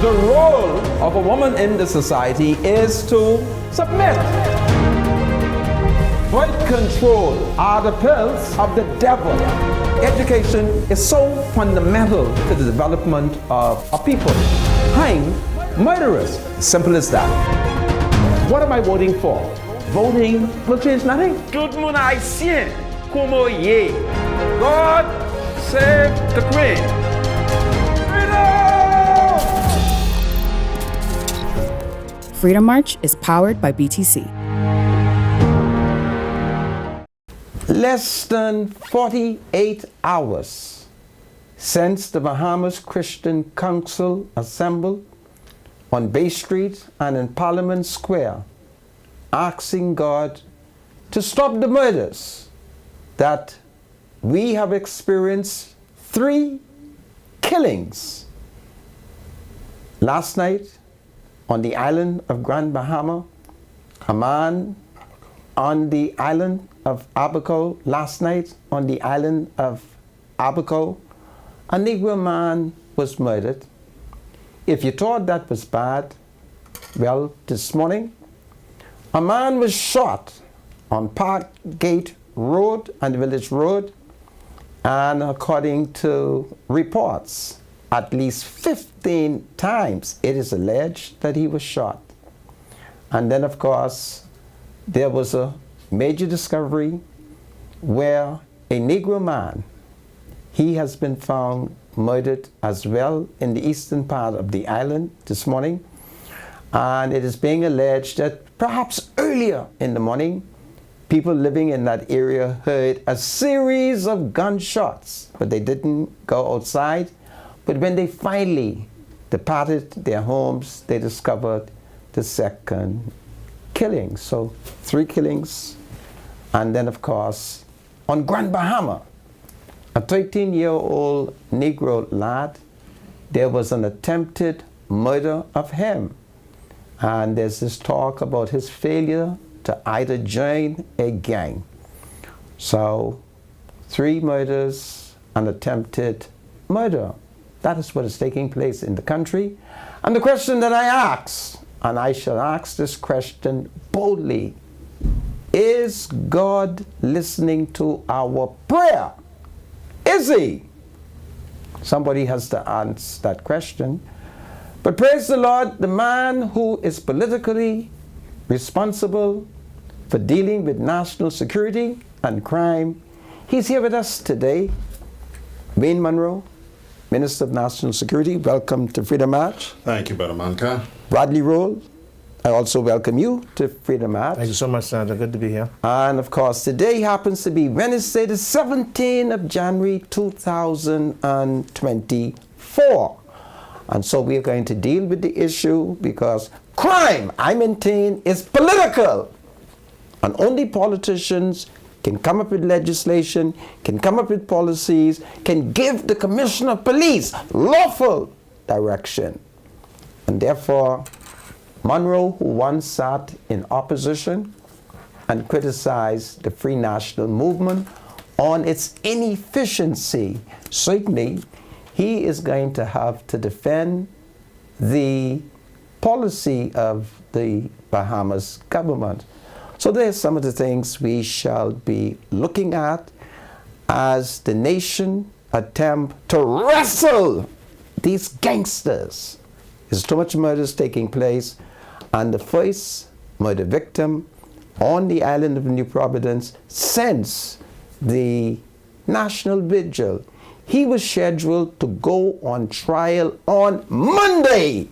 The role of a woman in the society is to submit. Birth control are the pills of the devil. Education is so fundamental to the development of a people. Hang murderers. Simple as that. What am I voting for? Voting will change nothing. Tout le monde haïtien, como ye. God save the Queen. Freedom March is powered by BTC. Less than 48 hours since the Bahamas Christian Council assembled on Bay Street and in Parliament Square, asking God to stop the murders that we have experienced 3 killings. Last night on the island of Grand Bahama, a man on the island of Abaco, last night on the island of Abaco, a Negro man was murdered. If you thought that was bad, well, this morning, a man was shot on Parkgate Road and Village Road, and according to reports, at least 15 times it is alleged that he was shot. And then, of course, there was a major discovery where a Negro man, he has been found murdered as well in the eastern part of the island this morning. And it is being alleged that perhaps earlier in the morning, people living in that area heard a series of gunshots, but they didn't go outside. But when they finally departed their homes, they discovered the second killing. So 3 killings. And then, of course, on Grand Bahama, a 13-year-old Negro lad, there was an attempted murder of him. And there's this talk about his failure to either join a gang. So 3 murders and attempted murder. That is what is taking place in the country. And the question that I ask, and I shall ask this question boldly, is God listening to our prayer? Is he? Somebody has to answer that question. But praise the Lord, the man who is politically responsible for dealing with national security and crime, he's here with us today. Wayne Munroe, Minister of National Security, welcome to Freedom March. Thank you, Brother Manka. Bradley Roll, I also welcome you to Freedom March. Thank you so much, Sandra. Good to be here. And of course, today happens to be Wednesday, the 17th of January, 2024. And so we are going to deal with the issue because crime, I maintain, is political. And only politicians can come up with legislation, can come up with policies, can give the Commissioner of Police lawful direction. And therefore, Munroe, who once sat in opposition and criticized the Free National Movement on its inefficiency, certainly he is going to have to defend the policy of the Bahamas government. So there's some of the things we shall be looking at as the nation attempt to wrestle these gangsters. There's too much murders taking place, and the first murder victim on the island of New Providence since the National Vigil, he was scheduled to go on trial on Monday.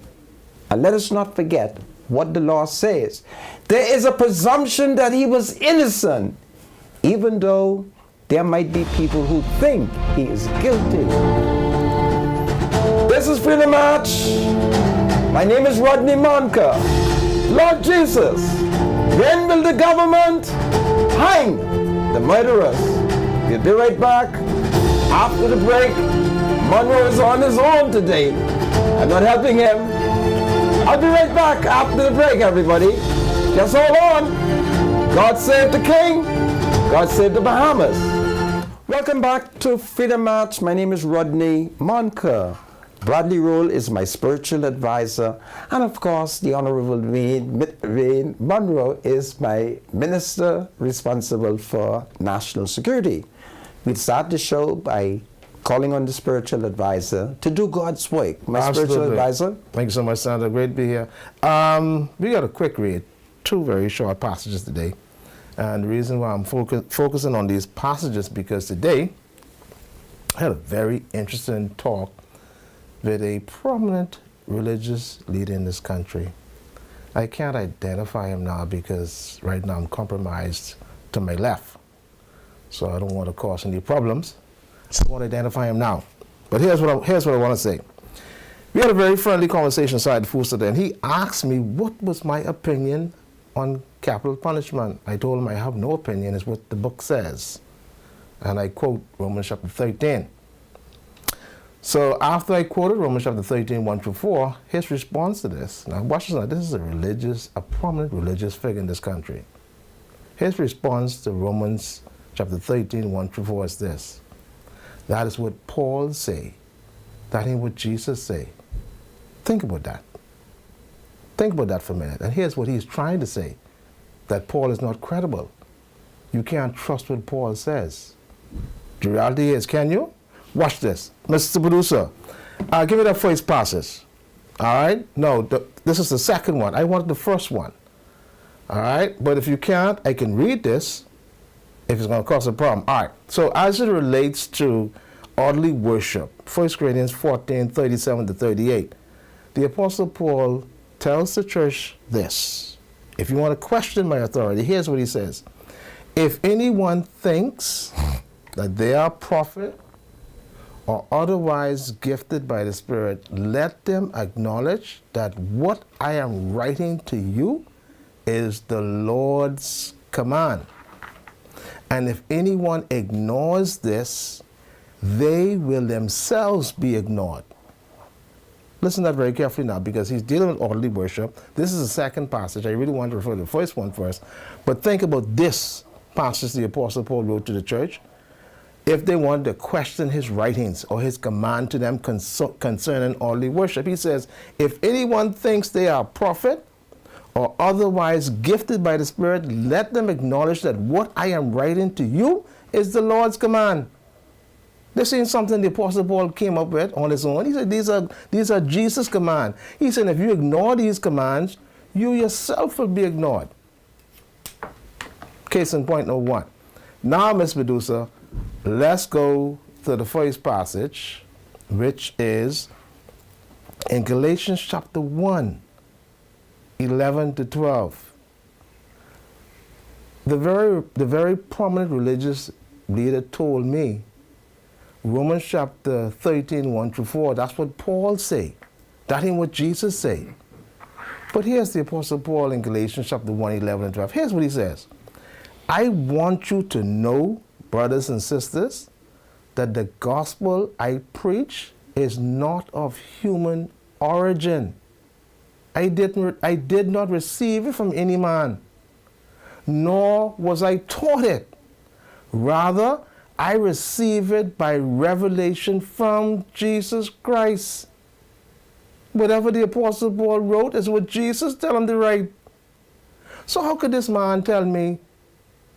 And let us not forget what the law says. There is a presumption that he was innocent, even though there might be people who think he is guilty. This is Freedom March. My name is Rodney Monka. Lord Jesus, when will the government hang the murderers? We'll be right back after the break. Munroe is on his own today. I'm not helping him. I'll be right back after the break, everybody. Just hold on. God save the King. God save the Bahamas. Welcome back to Freedom March. My name is Rodney Monka. Bradley Roll is my spiritual advisor. And of course, the Honorable Wayne Munroe is my minister responsible for national security. We'll start the show by calling on the spiritual advisor to do God's work. My spiritual advisor. Thank you so much, Sandra. Great to be here. We got a quick read, 2 very short passages today. And the reason why I'm focusing on these passages because today I had a very interesting talk with a prominent religious leader in this country. I can't identify him now because right now I'm compromised to my left. So I don't want to cause any problems. I won't identify him now. But here's what I want to say. We had a very friendly conversation inside the food today, and he asked me what was my opinion on capital punishment. I told him I have no opinion, it's what the book says. And I quote Romans chapter 13. So after I quoted Romans chapter 13, 1-4, his response to this, now watch this now, this is a prominent religious figure in this country. His response to Romans chapter 13, 1-4 is this. That is what Paul say. That ain't what Jesus say. Think about that. Think about that for a minute. And here's what he's trying to say. That Paul is not credible. You can't trust what Paul says. The reality is, can you? Watch this. Mr. Producer, give me that first passage. All right? No, this is the second one. I wanted the first one. All right? But if you can't, I can read this if it's going to cause a problem. All right. So as it relates to orderly worship, 1 Corinthians 14, 37-38, the Apostle Paul tells the church this. If you want to question my authority, here's what he says. If anyone thinks that they are prophet or otherwise gifted by the Spirit, let them acknowledge that what I am writing to you is the Lord's command. And if anyone ignores this, they will themselves be ignored. Listen to that very carefully now, because he's dealing with orderly worship. This is the second passage. I really want to refer to the first one first. But think about this passage the Apostle Paul wrote to the church. If they wanted to question his writings or his command to them concerning orderly worship, he says, if anyone thinks they are a prophet or otherwise gifted by the Spirit, let them acknowledge that what I am writing to you is the Lord's command. This ain't something the Apostle Paul came up with on his own. He said these are Jesus' commands. He said if you ignore these commands, you yourself will be ignored. Case in point number 1. Now, Ms. Medusa, let's go to the first passage, which is in Galatians chapter 1, 11-12. The very prominent religious leader told me, Romans chapter 13, 1-4, that's what Paul say. That ain't what Jesus say. But here's the Apostle Paul in Galatians chapter 1, 11-12. Here's what he says. I want you to know, brothers and sisters, that the gospel I preach is not of human origin. I did not receive it from any man, nor was I taught it. Rather, I receive it by revelation from Jesus Christ. Whatever the Apostle Paul wrote is what Jesus tell him to write. So how could this man tell me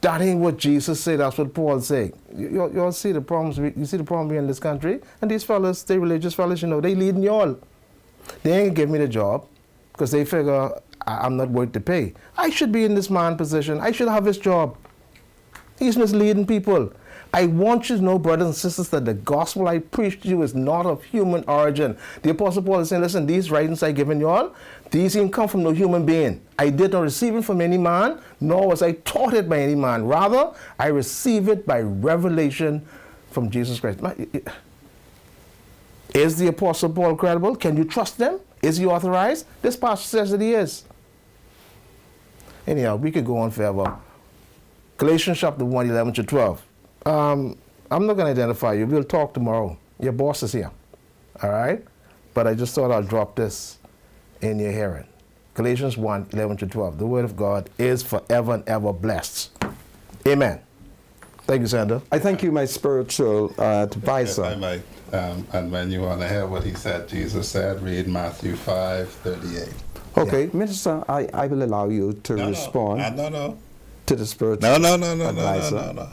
that ain't what Jesus said, that's what Paul said? You all see the problems. You see the problem here in this country? And these fellas, they religious fellas, you know, they leading you all. They ain't give me the job because they figure I'm not worth the pay. I should be in this man's position. I should have his job. He's misleading people. I want you to know, brothers and sisters, that the gospel I preach to you is not of human origin. The Apostle Paul is saying, listen, these writings I given you all, these didn't come from no human being. I did not receive it from any man, nor was I taught it by any man. Rather, I receive it by revelation from Jesus Christ. Is the Apostle Paul credible? Can you trust them? Is he authorized? This passage says that he is. Anyhow, we could go on forever. Galatians chapter 1, 11-12. I'm not going to identify you. We'll talk tomorrow. Your boss is here. All right? But I just thought I'd drop this in your hearing. Galatians 1, 11-12. The word of God is forever and ever blessed. Amen. Thank you, Sandra. I thank you, my spiritual advisor. If I might. And when you want to hear what he said, Jesus said, read Matthew 5:38. Okay, Minister, I will allow you to respond No. to the spiritual No. advisor.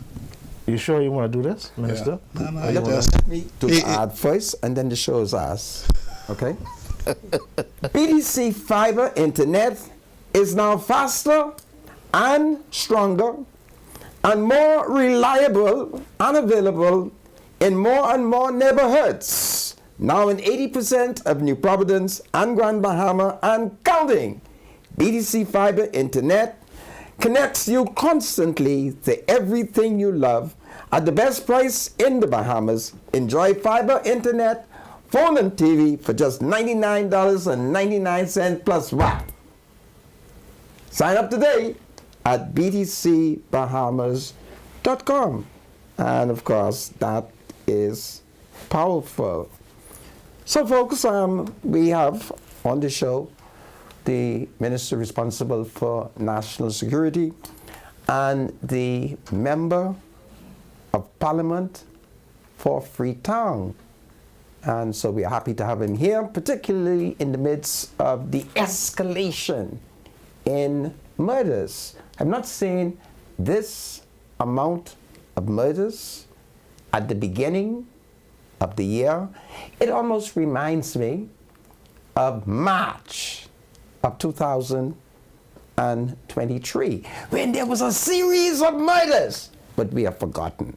You sure you want to do this, Minister? Yeah. No, Let just me do the ad first, and then the show is ours. Okay? BDC fiber internet is now faster and stronger and more reliable and available in more and more neighborhoods. Now in 80% of New Providence and Grand Bahama and counting. BDC fiber internet connects you constantly to everything you love at the best price in the Bahamas. Enjoy fiber internet, phone and TV for just $99.99 plus VAT. Sign up today at btcbahamas.com. And of course, that is powerful. So folks, we have on the show the minister responsible for national security and the member of parliament for Freetown. And so we are happy to have him here, particularly in the midst of the escalation in murders. I've not seen this amount of murders at the beginning of the year. It almost reminds me of March of 2023, when there was a series of murders, but we have forgotten.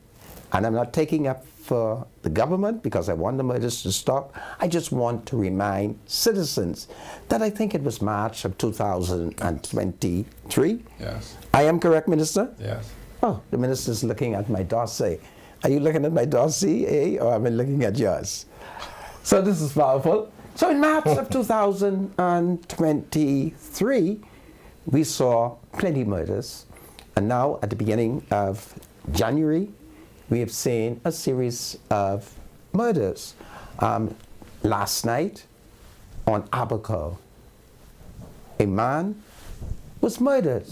And I'm not taking up for the government because I want the murders to stop. I just want to remind citizens that I think it was March of 2023. Yes. I am correct, Minister? Yes. Oh, the minister's looking at my dossier. Are you looking at my dossier, or am I looking at yours? So this is powerful. So in March of 2023, we saw plenty of murders. And now at the beginning of January, we have seen a series of murders. Last night on Abaco, a man was murdered.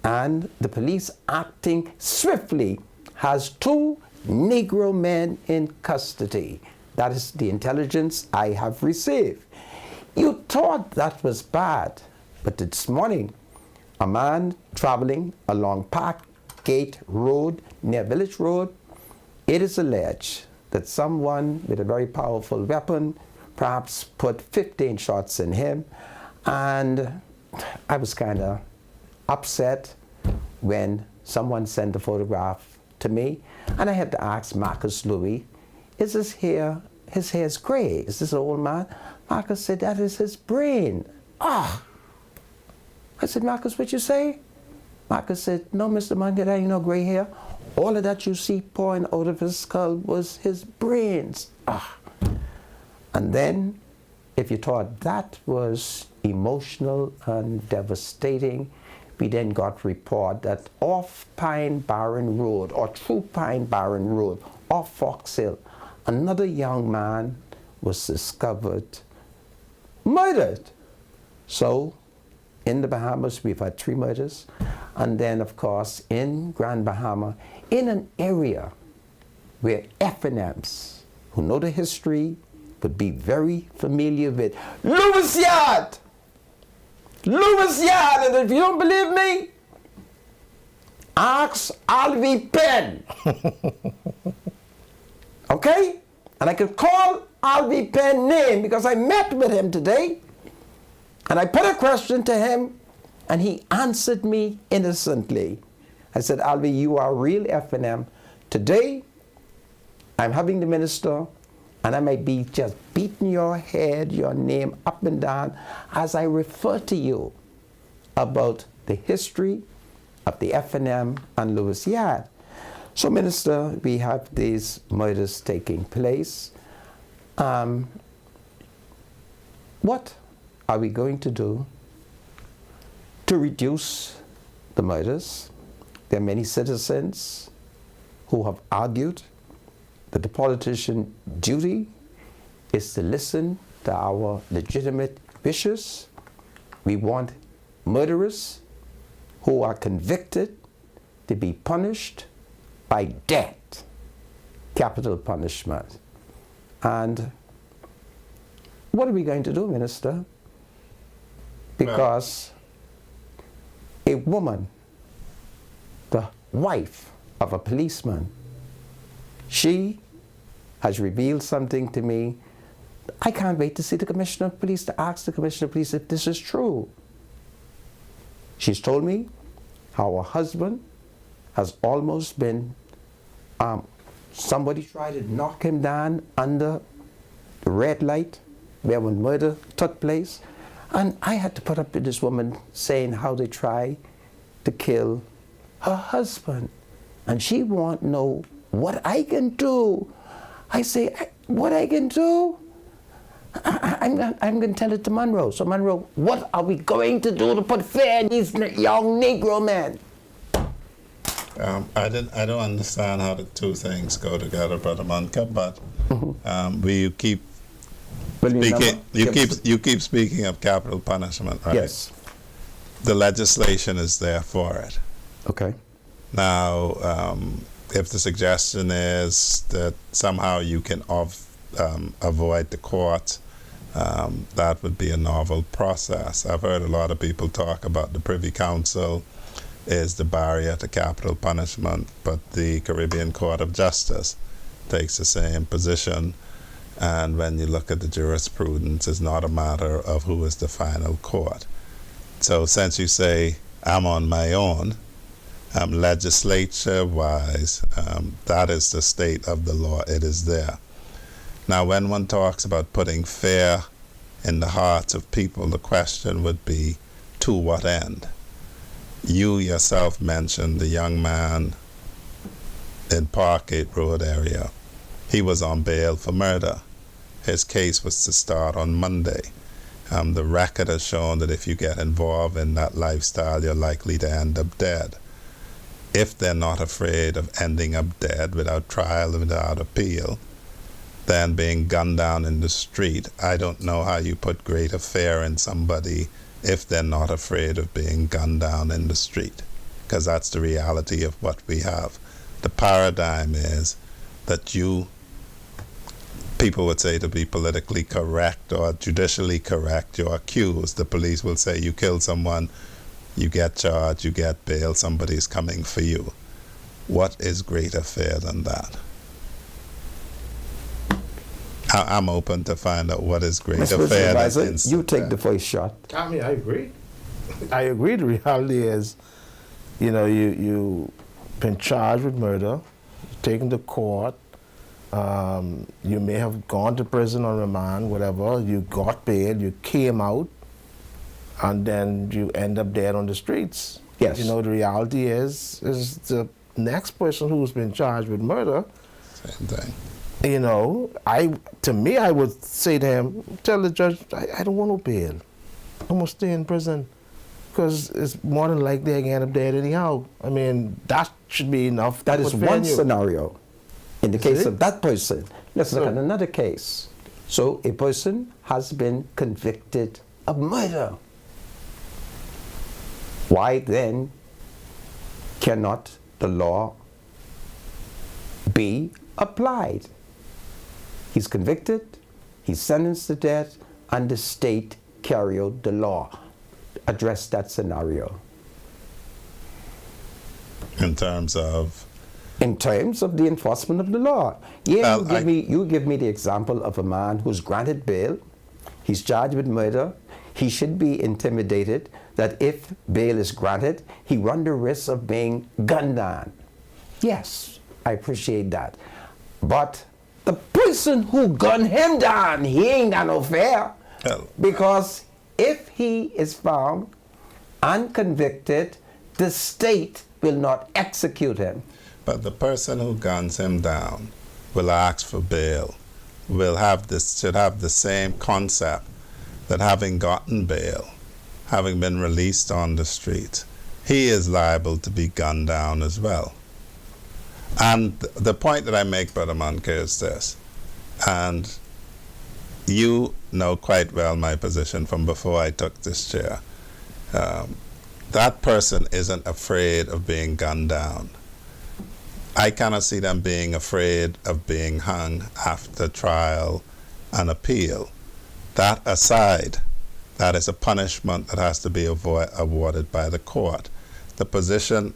And the police, acting swiftly, has 2 Negro men in custody. That is the intelligence I have received. You thought that was bad, but this morning, a man traveling along Park Gate Road near Village Road, it is alleged that someone with a very powerful weapon perhaps put 15 shots in him. And I was kind of upset when someone sent a photograph to me, and I had to ask Marcus Louis, is his hair is gray? Is this an old man? Marcus said, that is his brain. Ah! I said, Marcus, what you say? Marcus said, no, Mr. Munger, that ain't no gray hair. All of that you see pouring out of his skull was his brains. Ah! And then, if you thought that was emotional and devastating, we then got report that off Pine Barren Road, or through Pine Barren Road, off Fox Hill, another young man was discovered murdered. So, in the Bahamas, we've had 3 murders. And then, of course, in Grand Bahama, in an area where F&Ms, who know the history, would be very familiar with Lewis Yard! Lewis Yard! And if you don't believe me, ask Alvy Penn. Okay? And I could call Alvy Penn's name because I met with him today. And I put a question to him, and he answered me innocently. I said, Alvy, you are real F&M. Today, I'm having the minister, and I might be just beating your head, your name up and down, as I refer to you about the history of the F&M and Lewis Yard. So, Minister, we have these murders taking place. What are we going to do to reduce the murders? There are many citizens who have argued that the politician's duty is to listen to our legitimate wishes. We want murderers who are convicted to be punished by death, capital punishment. And what are we going to do, Minister? Because a woman, the wife of a policeman, she has revealed something to me. I can't wait to see the Commissioner of Police, to ask the Commissioner of Police if this is true. She's told me how her husband has almost been, somebody tried to knock him down under the red light where when murder took place. And I had to put up with this woman saying how they try to kill her husband. And she won't know what I can do. I say, what I can do? I'm going to tell it to Munroe. So Munroe, what are we going to do to put fear in these young Negro men? I don't understand how the two things go together, Brother Munka, but you keep speaking. You keep speaking of capital punishment, right? Yes. The legislation is there for it. Okay. Now, if the suggestion is that somehow you can avoid the court, that would be a novel process. I've heard a lot of people talk about the Privy Council is the barrier to capital punishment, but the Caribbean Court of Justice takes the same position. And when you look at the jurisprudence, it's not a matter of who is the final court. So since you say I'm on my own, legislature-wise, that is the state of the law. It is there. Now, when one talks about putting fear in the hearts of people, the question would be, to what end? You yourself mentioned the young man in Parkgate Road area. He was on bail for murder. His case was to start on Monday. The record has shown that if you get involved in that lifestyle, you're likely to end up dead. If they're not afraid of ending up dead without trial, without appeal, then being gunned down in the street, I don't know how you put greater fear in somebody if they're not afraid of being gunned down in the street, because that's the reality of what we have. The paradigm is that people would say, to be politically correct or judicially correct, you're accused. The police will say you killed someone, you get charged, you get bail, somebody's coming for you. What is greater fear than that? I'm open to find out what is greater fear than you take the first shot. I mean, I agree. I agree. The reality is, you've been charged with murder, taken to court, you may have gone to prison on remand, whatever, you got bail, you came out, and then you end up dead on the streets. Yes. The reality is the next person who's been charged with murder, same thing. I would say to him, tell the judge, I don't want no bail. I'm going to stay in prison, because it's more than likely I can end up dead anyhow. I mean, that should be enough. That is one scenario. In the case of that person, let's look at another case. So a person has been convicted of murder. Why then cannot the law be applied? He's convicted, he's sentenced to death, and the state carry out the law. Address that scenario. In terms of the enforcement of the law. Yeah, you give me the example of a man who's granted bail, he's charged with murder, he should be intimidated that if bail is granted, he runs the risk of being gunned down. Yes, I appreciate that. But the person who gunned him down, he ain't got no fear. Because if he is found unconvicted, the state will not execute him. But the person who guns him down will ask for bail, should have the same concept that having gotten bail, having been released on the street, he is liable to be gunned down as well. And the point that I make, Brother Munka, is this, and you know quite well my position from before I took this chair. That person isn't afraid of being gunned down. I cannot see them being afraid of being hung after trial and appeal. That aside, that is a punishment that has to be awarded by the court. The position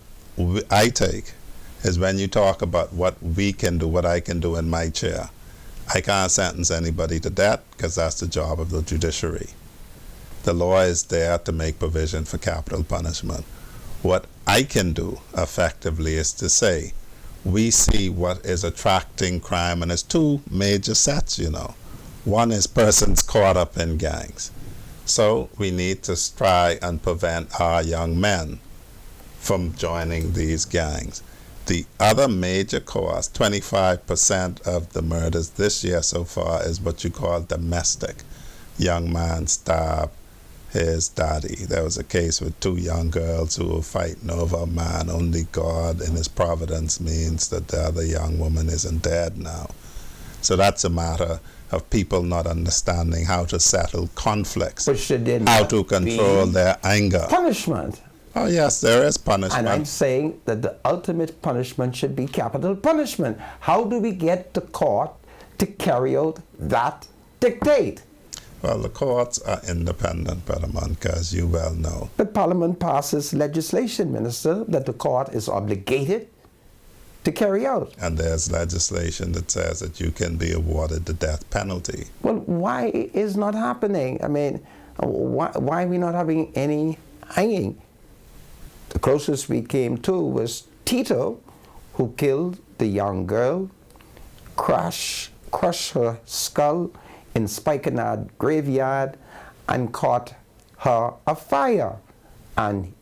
I take is when you talk about what we can do, what I can do in my chair. I can't sentence anybody to death because that's the job of the judiciary. The law is there to make provision for capital punishment. What I can do effectively is to say, we see what is attracting crime, and it's two major sets, you know. One is persons caught up in gangs. So we need to try and prevent our young men from joining these gangs. The other major cause, 25% of the murders this year so far, is what you call domestic. Young man stabbed his daddy. There was a case with two young girls who were fighting over a man. Only God in his providence means that the other young woman isn't dead now. So that's a matter of people not understanding how to settle conflicts, how to control their anger. Punishment. Oh yes, there is punishment. And I'm saying that the ultimate punishment should be capital punishment. How do we get the court to carry out that dictate? Well, the courts are independent, Brother Monk, as you well know. But Parliament passes legislation, Minister, that the court is obligated to carry out. And there's legislation that says that you can be awarded the death penalty. Well, why is not happening? I mean, why are we not having any hanging? The closest we came to was Tito, who killed the young girl, crushed her skull in Spikenard graveyard and caught her afire. And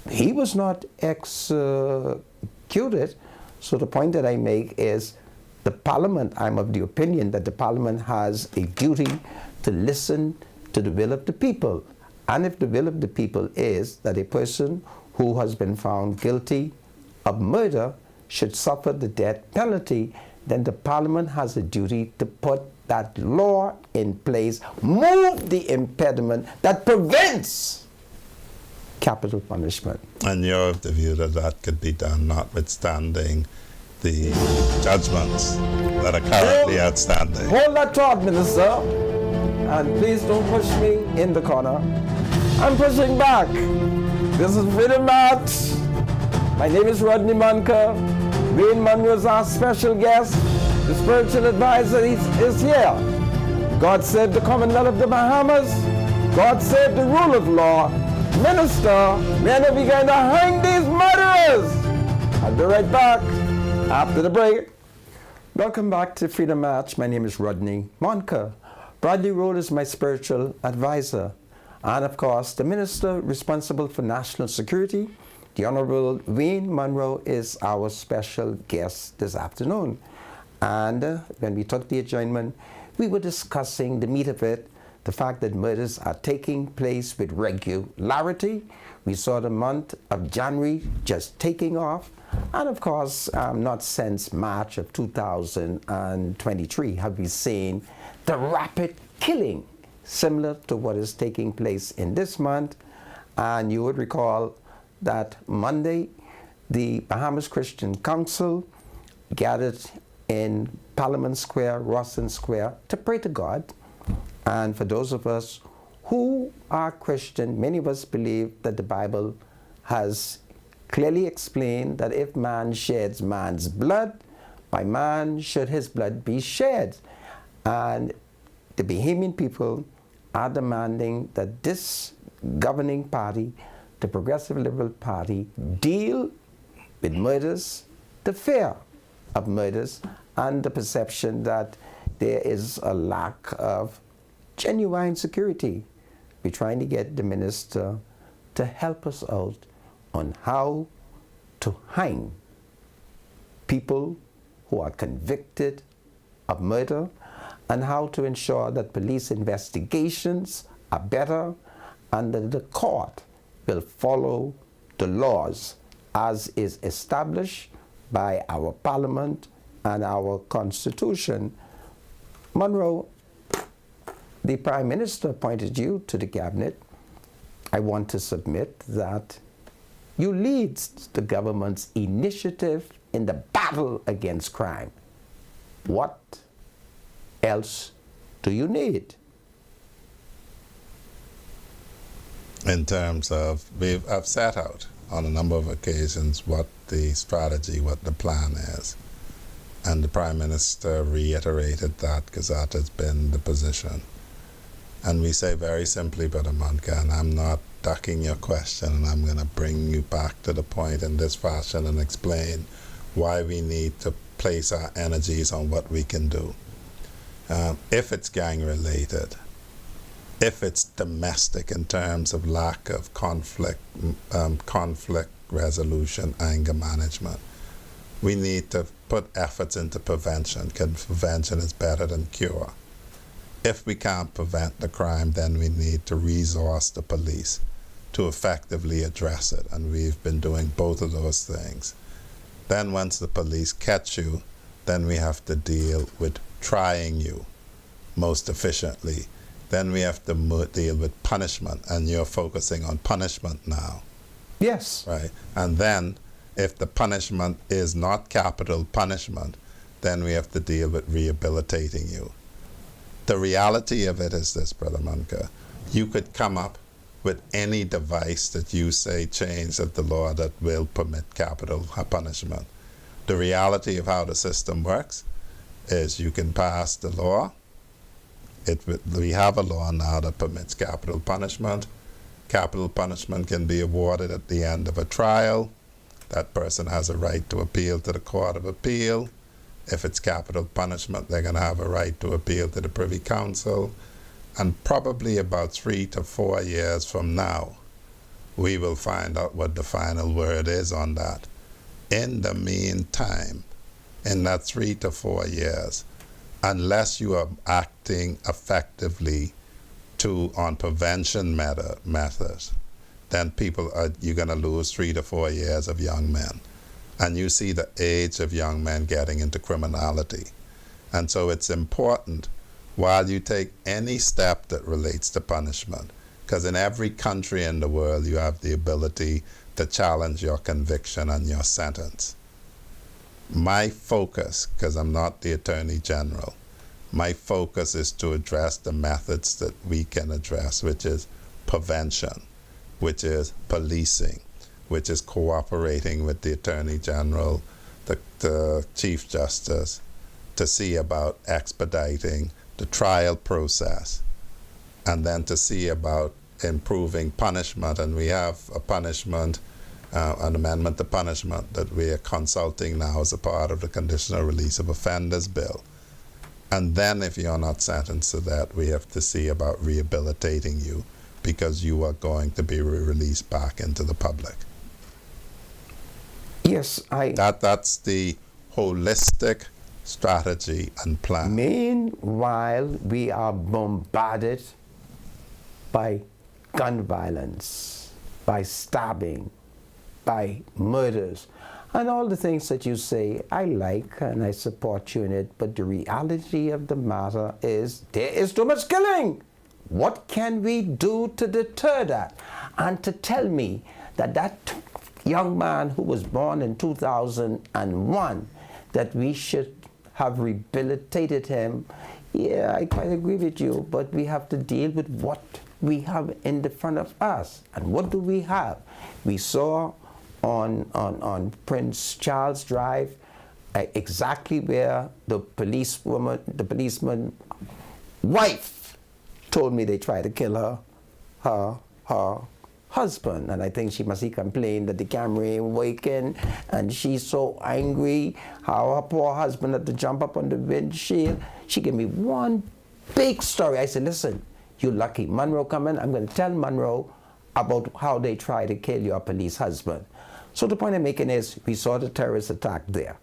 he was not executed. So the point that I make is the Parliament, I'm of the opinion that the Parliament has a duty to listen to the will of the people. And if the will of the people is that a person who has been found guilty of murder should suffer the death penalty, then the Parliament has a duty to put that law in place, move the impediment that prevents capital punishment. And you're of the view that that could be done notwithstanding the judgments that are currently outstanding. Hold that thought, Minister, and please don't push me in the corner. I'm pushing back. This is Freedom March. My name is Rodney Munroe. Wayne Munroe is our special guest. The spiritual advisor is here. God save the Commonwealth of the Bahamas. God save the rule of law. Minister, when are we going to hang these murderers? I'll be right back after the break. Welcome back to Freedom March. My name is Rodney Munroe. Bradley Road is my spiritual advisor. And of course, the minister responsible for national security, the Honorable Wayne Munroe, is our special guest this afternoon. And when we took the adjournment, we were discussing the meat of it, the fact that murders are taking place with regularity. We saw the month of January just taking off. And of course, not since March of 2023 have we seen the rapid killing similar to what is taking place in this month. And you would recall that Monday, the Bahamas Christian Council gathered in Parliament Square, Rawson Square, to pray to God. And for those of us who are Christian, many of us believe that the Bible has clearly explained that if man sheds man's blood, by man should his blood be shed. And the Bahamian people are demanding that this governing party, the Progressive Liberal Party, deal with murders, the fear of murders, and the perception that there is a lack of genuine security. We're trying to get the minister to help us out on how to hang people who are convicted of murder, and how to ensure that police investigations are better and that the court will follow the laws as is established by our Parliament and our Constitution. Munroe, the Prime Minister appointed you to the Cabinet. I want to submit that you lead the government's initiative in the battle against crime. What else do you need? In terms of, I've set out on a number of occasions what the strategy, what the plan is. And the Prime Minister reiterated that because that has been the position. And we say very simply, Brother Monka, and I'm not ducking your question, and I'm going to bring you back to the point in this fashion and explain why we need to place our energies on what we can do. If it's gang related, if it's domestic in terms of lack of conflict resolution, anger management, we need to put efforts into prevention, because prevention is better than cure. If we can't prevent the crime, then we need to resource the police to effectively address it, and we've been doing both of those things. Then once the police catch you, then we have to deal with trying you most efficiently. Then we have to deal with punishment, and you're focusing on punishment now. Yes. Right? And then if the punishment is not capital punishment, then we have to deal with rehabilitating you. The reality of it is this, Brother Munka. You could come up with any device that you say change of the law that will permit capital punishment. The reality of how the system works is you can pass the law. We have a law now that permits capital punishment. Capital punishment can be awarded at the end of a trial. That person has a right to appeal to the Court of Appeal. If it's capital punishment, they're going to have a right to appeal to the Privy Council. And probably about 3 to 4 years from now, we will find out what the final word is on that. In the meantime, in that 3 to 4 years, unless you are acting effectively on prevention methods, then you're going to lose 3 to 4 years of young men. And you see the age of young men getting into criminality. And so it's important, while you take any step that relates to punishment, because in every country in the world you have the ability to challenge your conviction and your sentence. My focus, because I'm not the Attorney General, my focus is to address the methods that we can address, which is prevention, which is policing, which is cooperating with the Attorney General, the Chief Justice, to see about expediting the trial process, and then to see about improving punishment. And we have a punishment, an amendment to punishment that we are consulting now as a part of the Conditional Release of Offenders Bill. And then if you're not sentenced to that, we have to see about rehabilitating you, because you are going to be released back into the public. Yes, That's the holistic strategy and plan. Meanwhile, we are bombarded by gun violence, by stabbing, by murders, and all the things that you say I like and I support you in it, but the reality of the matter is there is too much killing. What can we do to deter that? And to tell me that young man who was born in 2001, that we should have rehabilitated him, yeah, I quite agree with you, but we have to deal with what we have in the front of us. And what do we have? We saw on Prince Charles Drive exactly where the policeman's wife told me they tried to kill her husband, and I think she must have complained that the camera ain't working, and she's so angry how her poor husband had to jump up on the windshield. She gave me one big story. I said, listen, you lucky. Munroe coming, I'm going to tell Munroe about how they try to kill your police husband. So the point I'm making is, we saw the terrorist attack there.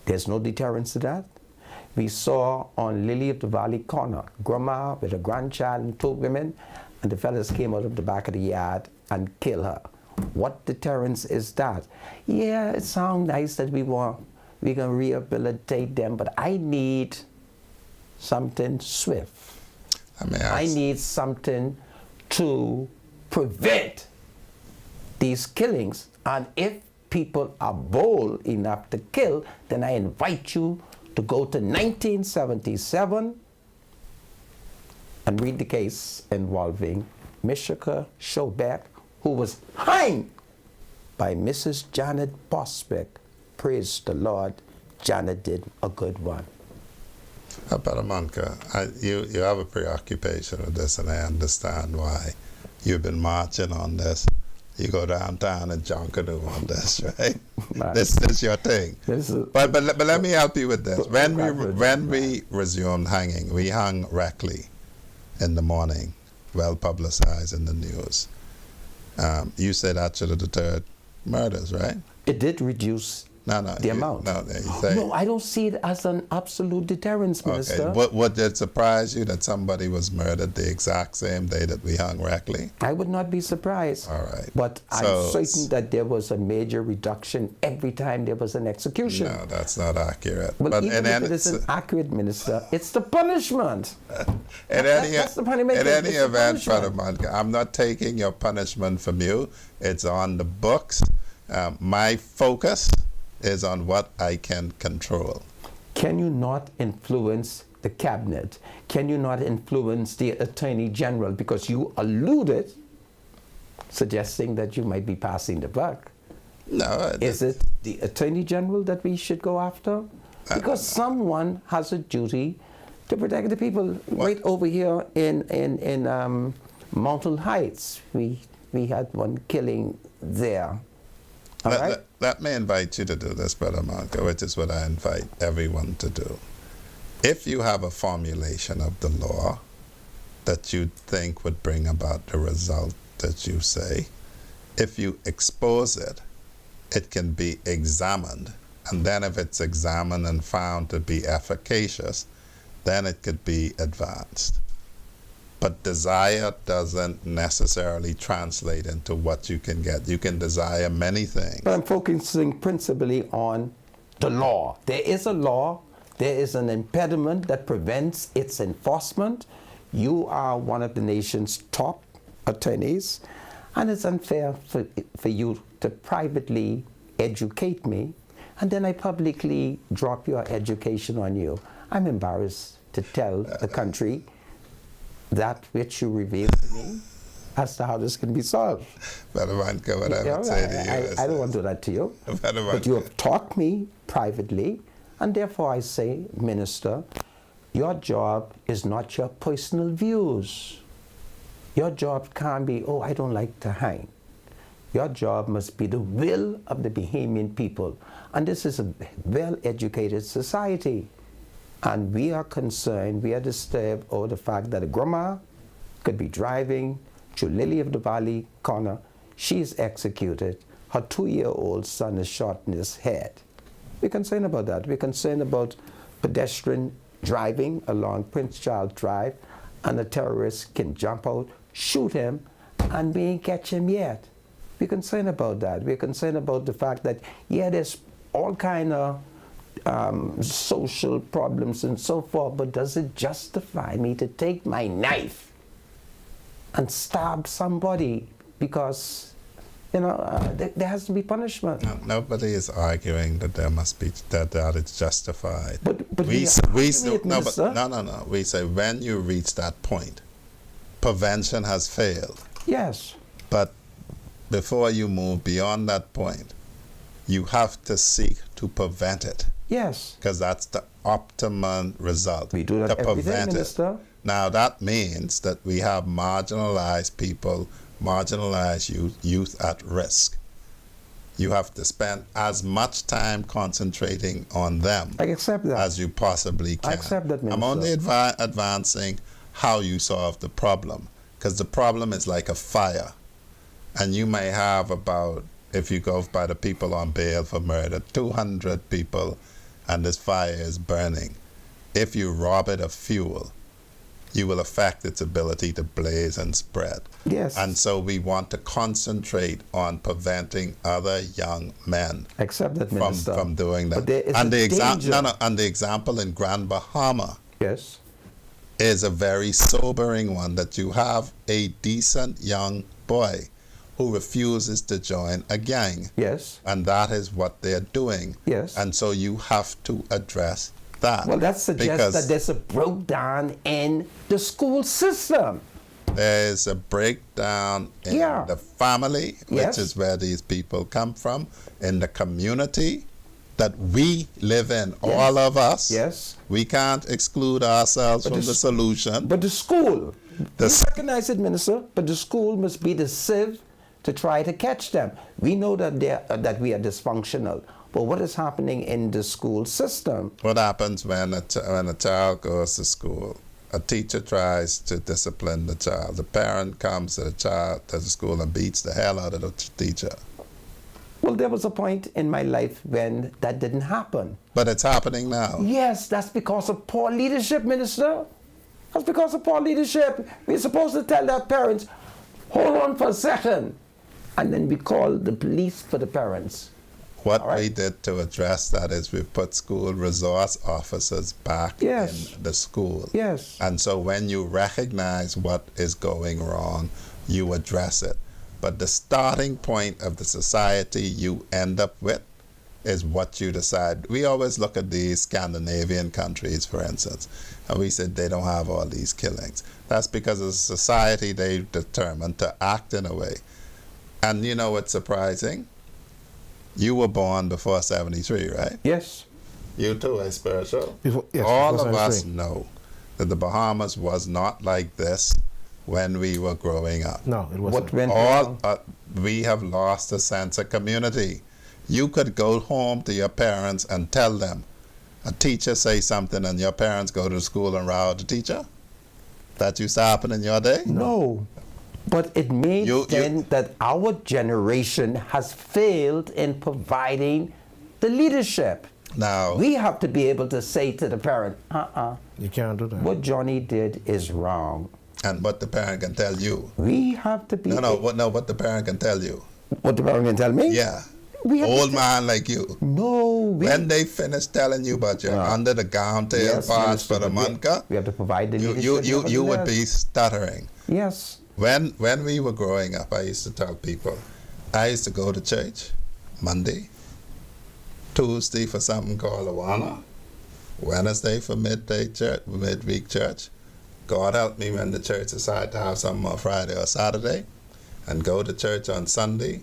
There's no deterrence to that. We saw on Lily of the Valley corner, grandma with a grandchild and 2 women, and the fellas came out of the back of the yard and killed her. What deterrence is that? Yeah, it sounds nice that we're going to rehabilitate them, but I need something swift. I need something to prevent these killings. And if people are bold enough to kill, then I invite you to go to 1977 and read the case involving Mishaka Shobek, who was hanged by Mrs. Janet Bosbeck. Praise the Lord, Janet did a good one. Paramanka, you have a preoccupation with this, and I understand why. You've been marching on this. You go downtown and Junkanoo on this, right? This is your thing. But let me help you with this. When we resumed hanging, we hung Reckley in the morning, well publicized in the news. You said that should have deterred murders, right? It did reduce the amount. No, I don't see it as an absolute deterrence, Minister. Okay. Would it surprise you that somebody was murdered the exact same day that we hung Reckley? I would not be surprised. All right. But I'm certain that there was a major reduction every time there was an execution. No, that's not accurate. Well, but even if it isn't accurate, Minister, it's the punishment. That's the punishment. In any event, Paramanka, I'm not taking your punishment from you. It's on the books. My focus is on what I can control. Can you not influence the cabinet? Can you not influence the Attorney General? Because you alluded, suggesting that you might be passing the buck. No. Is it the Attorney General that we should go after? Because someone has a duty to protect the people. Right over here in Mountain Heights, we had one killing there. Let me invite you to do this, Brother Marco, which is what I invite everyone to do. If you have a formulation of the law that you think would bring about the result that you say, if you expose it, it can be examined. And then if it's examined and found to be efficacious, then it could be advanced. But desire doesn't necessarily translate into what you can get. You can desire many things. But I'm focusing principally on the law. There is a law. There is an impediment that prevents its enforcement. You are one of the nation's top attorneys, and it's unfair for you to privately educate me, and then I publicly drop your education on you. I'm embarrassed to tell the country that which you revealed to me as to how this can be solved. What I would say to you is I don't want to do that to you. But you have taught me privately, and therefore I say, Minister, your job is not your personal views. Your job can't be, oh, I don't like to hang. Your job must be the will of the Bahamian people. And this is a well-educated society. And we are concerned, we are disturbed over the fact that a grandma could be driving through Lily of the Valley corner. She is executed. Her 2-year-old son is shot in his head. We're concerned about that. We're concerned about pedestrian driving along Prince Charles Drive, and a terrorist can jump out, shoot him, and we ain't catch him yet. We're concerned about that. We're concerned about the fact that, yeah, there's all kind of social problems and so forth, but does it justify me to take my knife and stab somebody because, there has to be punishment? No, nobody is arguing that there must be that it's justified. But we say when you reach that point, prevention has failed. Yes. But before you move beyond that point, you have to seek to prevent it. Yes. Because that's the optimum result. We do that every day, Minister. Now that means that we have marginalized people, marginalized youth at risk. You have to spend as much time concentrating on them I accept that. as you possibly can. I accept that, Minister. I'm only advancing how you solve the problem, because the problem is like a fire. And you may have about, if you go by the people on bail for murder, 200 people, and this fire is burning. If you rob it of fuel, you will affect its ability to blaze and spread. Yes. And so we want to concentrate on preventing other young men Accept that, Minister. from doing that. But there is and a danger. And the example in Grand Bahama Yes. is a very sobering one, that you have a decent young boy who refuses to join a gang. Yes. And that is what they're doing. Yes. And so you have to address that. Well, that suggests because that there's a breakdown in the school system. there's a breakdown in Yeah. the family, which Yes. is where these people come from, in the community that we live in, all of us. Yes. We can't exclude ourselves from the solution. But the school, The we s- recognize it, Minister, but the school must be the sieve to try to catch them. We know that that we are dysfunctional, but what is happening in the school system? What happens when a child goes to school? A teacher tries to discipline the child. The parent comes to the child to the school and beats the hell out of the teacher. Well, there was a point in my life when that didn't happen. But it's happening now. Yes, that's because of poor leadership, Minister. That's because of poor leadership. We're supposed to tell our parents, hold on for a second, and then we call the police for the parents. What All right. we did to address that is we put school resource officers back Yes. in the school. Yes. And so when you recognize what is going wrong, you address it. But the starting point of the society you end up with is what you decide. We always look at these Scandinavian countries, for instance, and we said they don't have all these killings. That's because as a society they determined to act in a way. And you know what's surprising? You were born before 73, right? Yes. You too, are spiritual. Yes, All before of us 73. know that the Bahamas was not like this when we were growing up. No, it wasn't. What went All wrong? we have lost a sense of community. You could go home to your parents and tell them, a teacher say something, and your parents go to school and row the teacher. That used to happen in your day? No. But it means You- then that our generation has failed in providing the leadership. Now, We have to be able to say to the parent, You can't do that. what Johnny did is wrong. and what the parent can tell you. We have to be. What the parent can tell you. What the parent can tell me? Yeah. We have to Old tell- man like you. No. When they finish telling you about your under the gown tail Yes, parts Minister, for the but manka, we have to provide the you leadership. would be nevertheless. stuttering. Yes. When we were growing up, I used to tell people, I used to go to church Monday, Tuesday for something called Awana, Wednesday for midweek church. God help me when the church decided to have something on Friday or Saturday, and go to church on Sunday,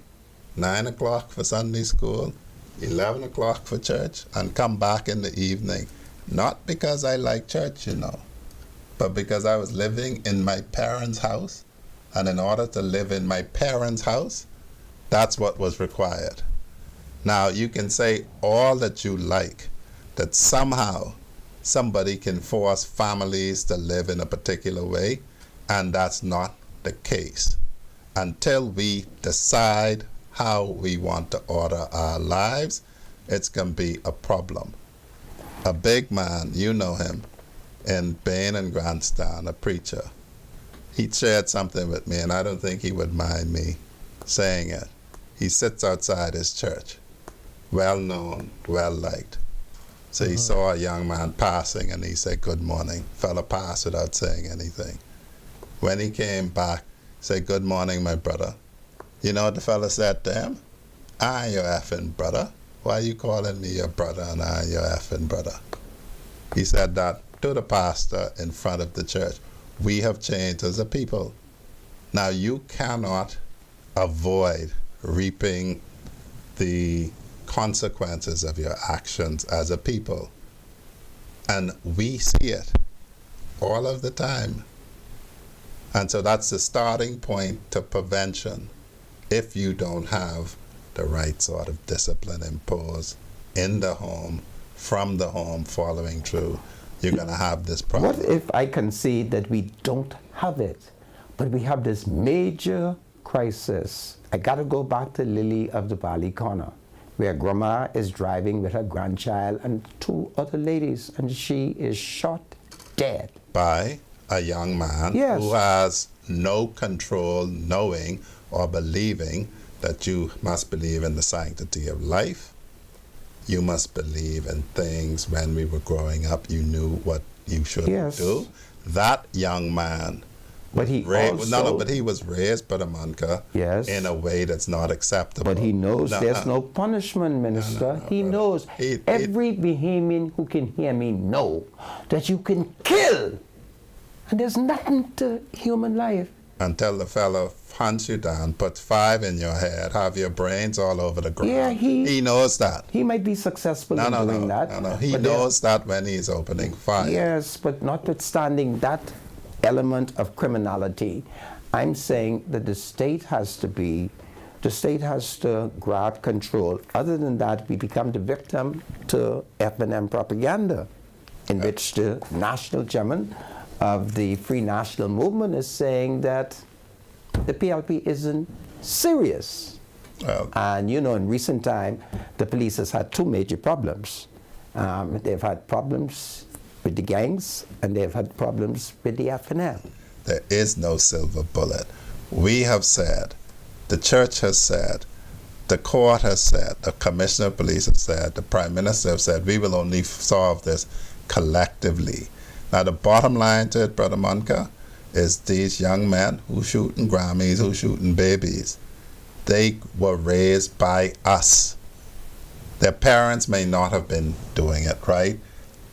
9 o'clock for Sunday school, 11 o'clock for church, and come back in the evening. Not because I like church, but because I was living in my parents' house. And in order to live in my parents' house, that's what was required. Now, you can say all that you like, that somehow somebody can force families to live in a particular way, and that's not the case. Until we decide how we want to order our lives, it's going to be a problem. A big man, you know him, in Bain and Grandstand, a preacher. He shared something with me, and I don't think he would mind me saying it. He sits outside his church, well known, well liked. So he saw a young man passing, and he said, "Good morning." Fella passed without saying anything. When he came back, said, "Good morning, my brother." You know what the fella said to him? "I ain't your effing brother. Why you calling me your brother and I ain't your effing brother?" He said that to the pastor in front of the church. We have changed as a people. Now you cannot avoid reaping the consequences of your actions as a people. And we see it all of the time. And so that's the starting point to prevention. If you don't have the right sort of discipline imposed in the home, from the home, following through, you're going to have this problem. What if I concede that we don't have it, but we have this major crisis? I got to go back to Lily of the Valley Corner, where grandma is driving with her grandchild and two other ladies, and she is shot dead. By a young man Yes. who has no control, knowing or believing that you must believe in the sanctity of life. You must believe in things. When we were growing up, you knew what you should Yes. do. That young man But he no, also, but he was raised, Brother Monka, Yes. in a way that's not acceptable. but he knows there's no punishment, Minister. He brother. knows. Every Bahamian who can hear me know that you can kill, and there's nothing to human life. Until the fellow hunts you down, puts 5 in your head, have your brains all over the ground. Yeah, he knows that. He might be successful in doing that. No. He but knows that when he's opening fire. Yes, but notwithstanding that element of criminality, I'm saying that the state has to grab control. Other than that, we become the victim to F&M propaganda, in which the national chairman of the Free National Movement is saying that the PLP isn't serious. Well, And you know, in recent time, the police has had 2 major problems. They've had problems with the gangs, and they've had problems with the F&M. there is no silver bullet. We have said, the church has said, the court has said, the commissioner of police has said, the prime minister has said, we will only solve this collectively. Now the bottom line to it, Brother Monka, is these young men who shooting Grammys, who shooting babies, they were raised by us. Their parents may not have been doing it, right?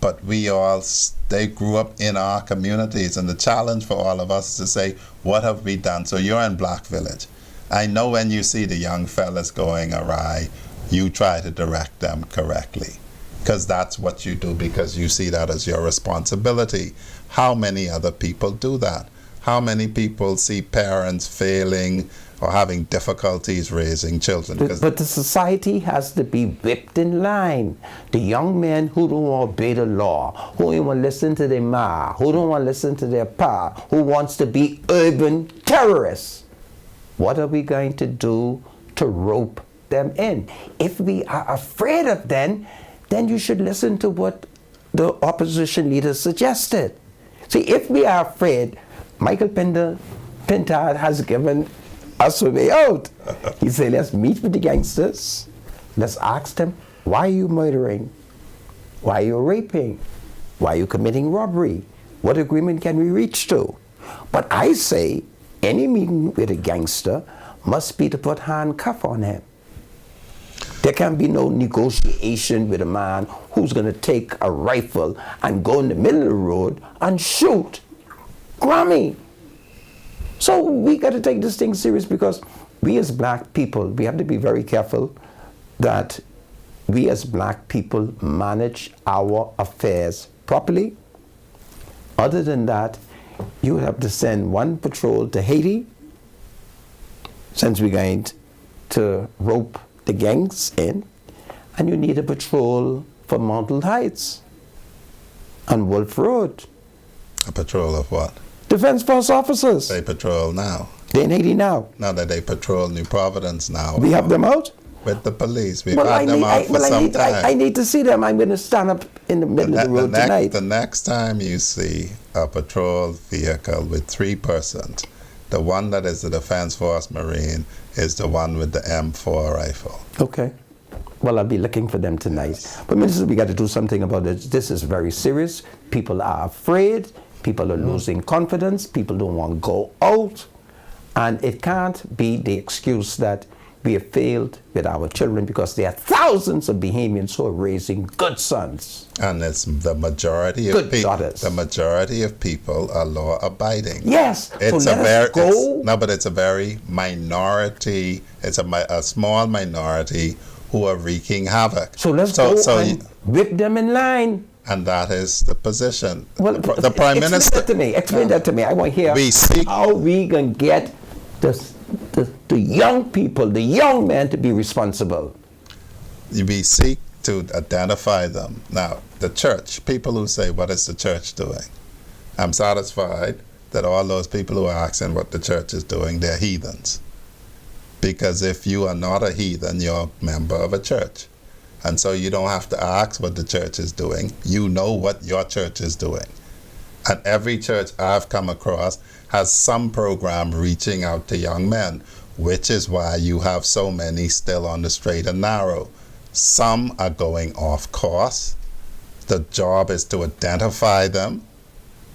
But they grew up in our communities, and the challenge for all of us is to say, what have we done? So you're in Black Village. I know when you see the young fellas going awry, you try to direct them correctly, because that's what you do, because you see that as your responsibility. How many other people do that? How many people see parents failing or having difficulties raising children? But the society has to be whipped in line. The young men who don't want to obey the law, who don't want to listen to their ma, who don't want to listen to their pa, who wants to be urban terrorists. What are we going to do to rope them in? If we are afraid of them, then you should listen to what the opposition leader suggested. See, if we are afraid, Michael Pintard has given us a way out. He said, let's meet with the gangsters. Let's ask them, why are you murdering? Why are you raping? Why are you committing robbery? What agreement can we reach to? But I say, any meeting with a gangster must be to put handcuff on him. There can be no negotiation with a man who's going to take a rifle and go in the middle of the road and shoot Grammy. So we got to take this thing serious, because we as black people, we have to be very careful that we as black people manage our affairs properly. Other than that, you have to send 1 patrol to Haiti, since we're going to rope the gangs in, and you need a patrol for Mount Heights and Wolf Road. A patrol of what? Defense Force officers. They patrol now. They're in Haiti now. Now that they patrol New Providence now. We have them out? With the police. We've had them out for some time. I need to see them. I'm going to stand up in the middle of the road tonight. The next time you see a patrol vehicle with 3 persons, the one that is the Defense Force Marine is the one with the M4 rifle. Okay. Well, I'll be looking for them tonight. But Minister, we got to do something about it. This is very serious. People are afraid. People are losing confidence. People don't want to go out. And it can't be the excuse that we have failed with our children, because there are thousands of Bahamians who are raising good sons. And it's the majority of people. The majority of people are law abiding. Yes. It's so let us go. But it's a very minority. It's a small minority who are wreaking havoc. So let's go and whip them in line. And that is the position. Well, the Prime Minister. Explain that to me. I want to hear how we can get the young people, the young men, to be responsible. We seek to identify them. Now, the church, people who say, what is the church doing? I'm satisfied that all those people who are asking what the church is doing, they're heathens. Because if you are not a heathen, you're a member of a church. And so you don't have to ask what the church is doing. You know what your church is doing. And every church I've come across has some program reaching out to young men, which is why you have so many still on the straight and narrow. Some are going off course. The job is to identify them,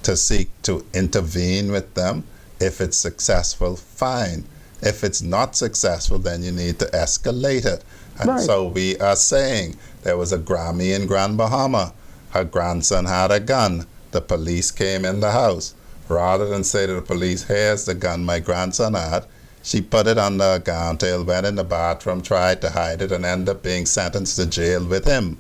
to seek to intervene with them, If it's successful, fine. If it's not successful, then you need to escalate it. And Right. so we are saying there was a Grammy in Grand Bahama. Her grandson had a gun. The police came in the house. Rather than say to the police, here's the gun my grandson had, she put it under a gown tail, went in the bathroom, tried to hide it, and ended up being sentenced to jail with him.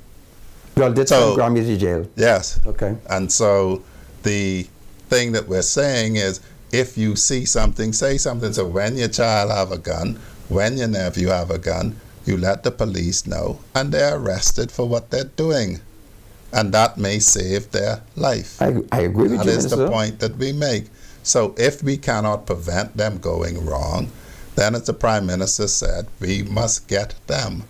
Well, did So- send Grammy to jail. Yes. Okay. And so the thing that we're saying is, if you see something, say something. So when your child have a gun, when your nephew have a gun, you let the police know, and they're arrested for what they're doing. And that may save their life. I agree with That you, is the Minister. point that we make. So if we cannot prevent them going wrong, then as the Prime Minister said, we must get them,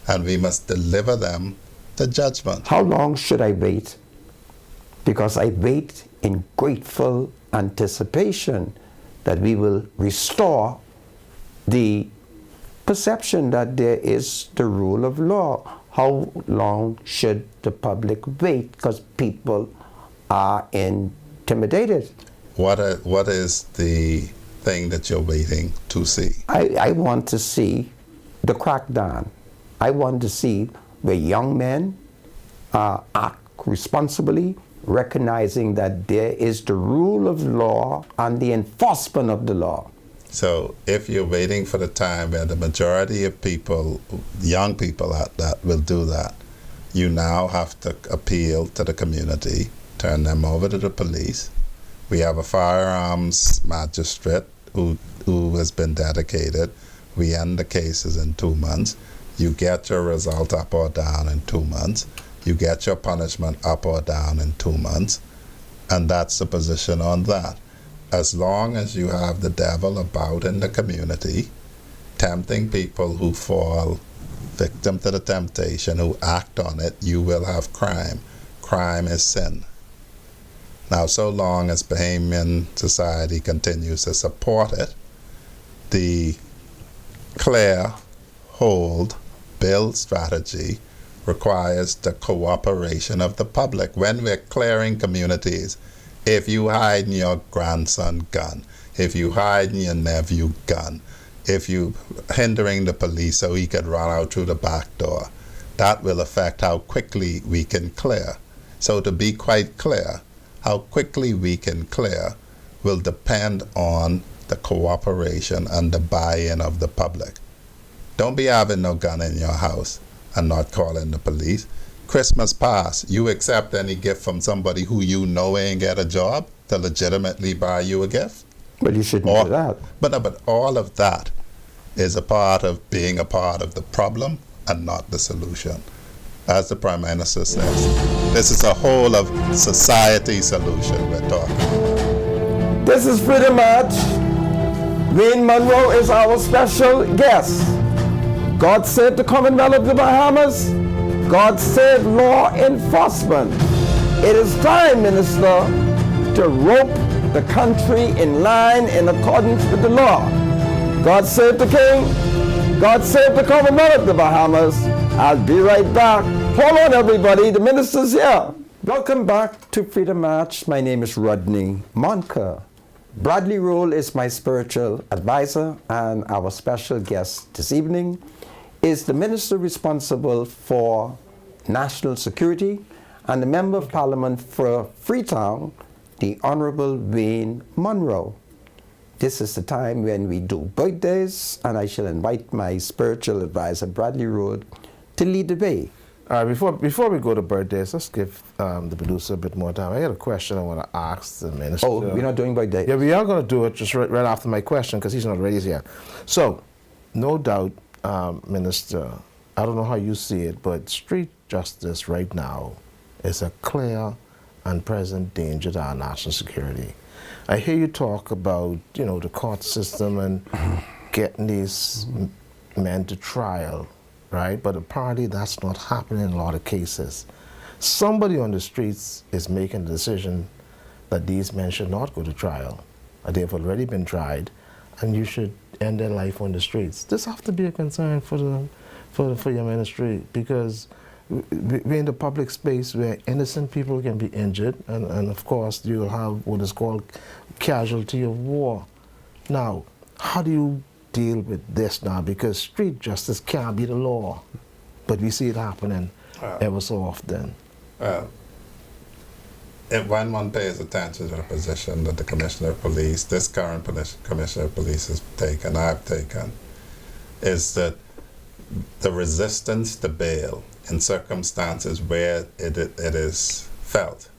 and we must deliver them to judgment. How long should I wait? Because I wait in grateful anticipation that we will restore the perception that there is the rule of law. How long should the public wait? Because people are intimidated. What is the thing that you're waiting to see? I want to see the crackdown. I want to see where young men act responsibly, recognizing that there is the rule of law and the enforcement of the law. So if you're waiting for the time where the majority of people, young people at that, will do that, you now have to appeal to the community, turn them over to the police. We have a firearms magistrate who has been dedicated. We end the cases in 2 months. You get your result up or down in 2 months. You get your punishment up or down in 2 months. And that's the position on that. As long as you have the devil about in the community, tempting people who fall victim to the temptation, who act on it, you will have crime. Crime is sin. Now, so long as Bahamian society continues to support it, the clear, hold, build strategy requires the cooperation of the public. When we're clearing communities, if you hide your grandson gun, if you hide your nephew gun, if you hindering the police so he could run out through the back door, that will affect how quickly we can clear. So to be quite clear, how quickly we can clear will depend on the cooperation and the buy-in of the public. Don't be having no gun in your house and not calling the police. Christmas past, you accept any gift from somebody who you know ain't get a job to legitimately buy you a gift? But you shouldn't do that. But all of that is a part of being a part of the problem and not the solution. As the Prime Minister says, this is a whole of society solution we're talking about. This is Freedom March. Wayne Munroe is our special guest. God save the Commonwealth of the Bahamas. God save law enforcement. It is time, Minister, to rope the country in line in accordance with the law. God save the King. God save the Commonwealth of the Bahamas. I'll be right back. Hold on, everybody. The minister's here. Welcome back to Freedom March. My name is Rodney Monker. Bradley Roll is my spiritual advisor, and our special guest this evening is the minister responsible for national security and the member of parliament for Freetown, the Honorable Wayne Munroe. This is the time when we do birthdays, and I shall invite my spiritual advisor, Bradley Road, to lead the way. Before we go to birthdays, let's give the producer a bit more time. I got a question I want to ask the minister. Oh, we're not doing birthdays? Yeah, we are going to do it just right after my question because he's not ready yet. So, no doubt, Minister, I don't know how you see it, but street justice right now is a clear and present danger to our national security. I hear you talk about, the court system and getting these men to trial, right? But apparently that's not happening in a lot of cases. Somebody on the streets is making the decision that these men should not go to trial. They've already been tried, and you should end their life on the streets. This has to be a concern for your ministry, because we're in the public space where innocent people can be injured, and of course you'll have what is called casualty of war. Now, how do you deal with this now? Because street justice can't be the law, but we see it happening ever so often. Well, when one pays attention to the position that the Commissioner of Police, this current Commissioner of Police has taken, I've taken, is that the resistance to bail in circumstances where it is felt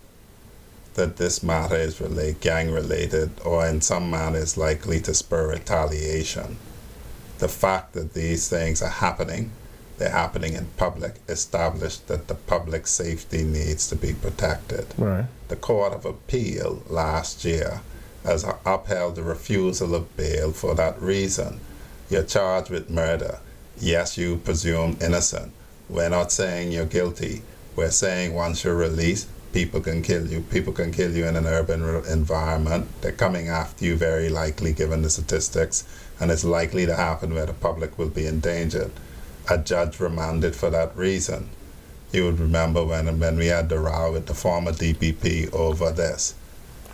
that this matter is gang related or in some manner is likely to spur retaliation. The fact that these things are happening, they're happening in public, established that the public safety needs to be protected. Right. The Court of Appeal last year has upheld the refusal of bail for that reason. You're charged with murder. Yes, you presume innocent. We're not saying you're guilty. We're saying once you're released, people can kill you. People can kill you in an urban environment. They're coming after you very likely given the statistics, and it's likely to happen where the public will be endangered. A judge remanded for that reason. You would remember when we had the row with the former DPP over this.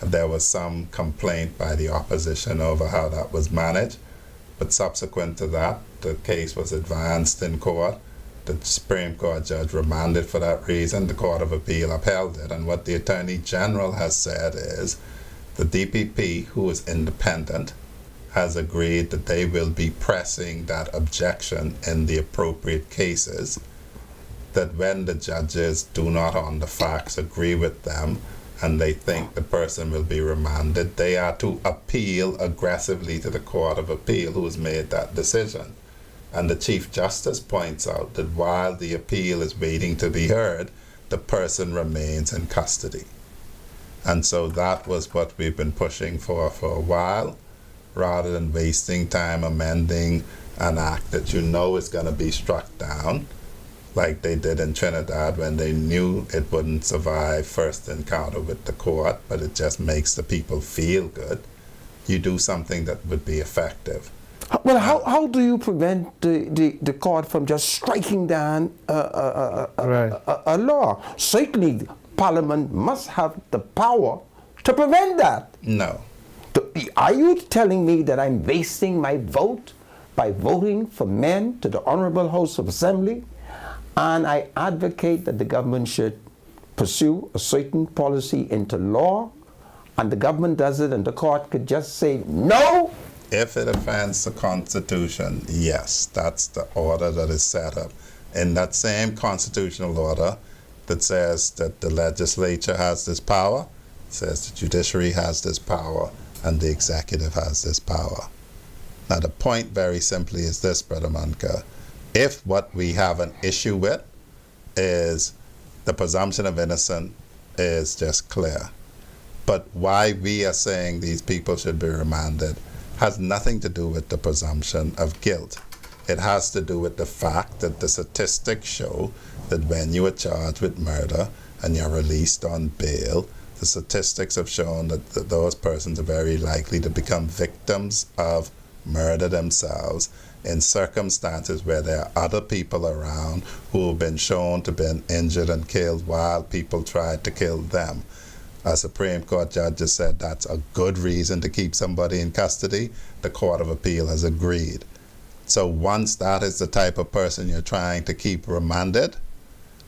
There was some complaint by the opposition over how that was managed, but subsequent to that, the case was advanced in court. The Supreme Court judge remanded for that reason. The Court of Appeal upheld it, and what the Attorney General has said is the DPP, who is independent, has agreed that they will be pressing that objection in the appropriate cases, that when the judges do not on the facts agree with them and they think the person will be remanded, they are to appeal aggressively to the Court of Appeal who has made that decision. And the Chief Justice points out that while the appeal is waiting to be heard, the person remains in custody. And so that was what we've been pushing for a while, rather than wasting time amending an act that you know is going to be struck down, like they did in Trinidad when they knew it wouldn't survive first encounter with the court, but it just makes the people feel good. You do something that would be effective. Well, how do you prevent the court from just striking down a law? Certainly, Parliament must have the power to prevent that. No. Are you telling me that I'm wasting my vote by voting for men to the Honorable House of Assembly, and I advocate that the government should pursue a certain policy into law, and the government does it and the court could just say no? If it offends the Constitution, yes, that's the order that is set up. In that same constitutional order that says that the legislature has this power, says the judiciary has this power, and the executive has this power. Now the point very simply is this, Brother Manka. If what we have an issue with is the presumption of innocence is just clear, but why we are saying these people should be remanded has nothing to do with the presumption of guilt. It has to do with the fact that the statistics show that when you are charged with murder and you're released on bail, the statistics have shown that those persons are very likely to become victims of murder themselves in circumstances where there are other people around who have been shown to have been injured and killed while people tried to kill them. A Supreme Court judge has said that's a good reason to keep somebody in custody. The Court of Appeal has agreed. So once that is the type of person you're trying to keep remanded,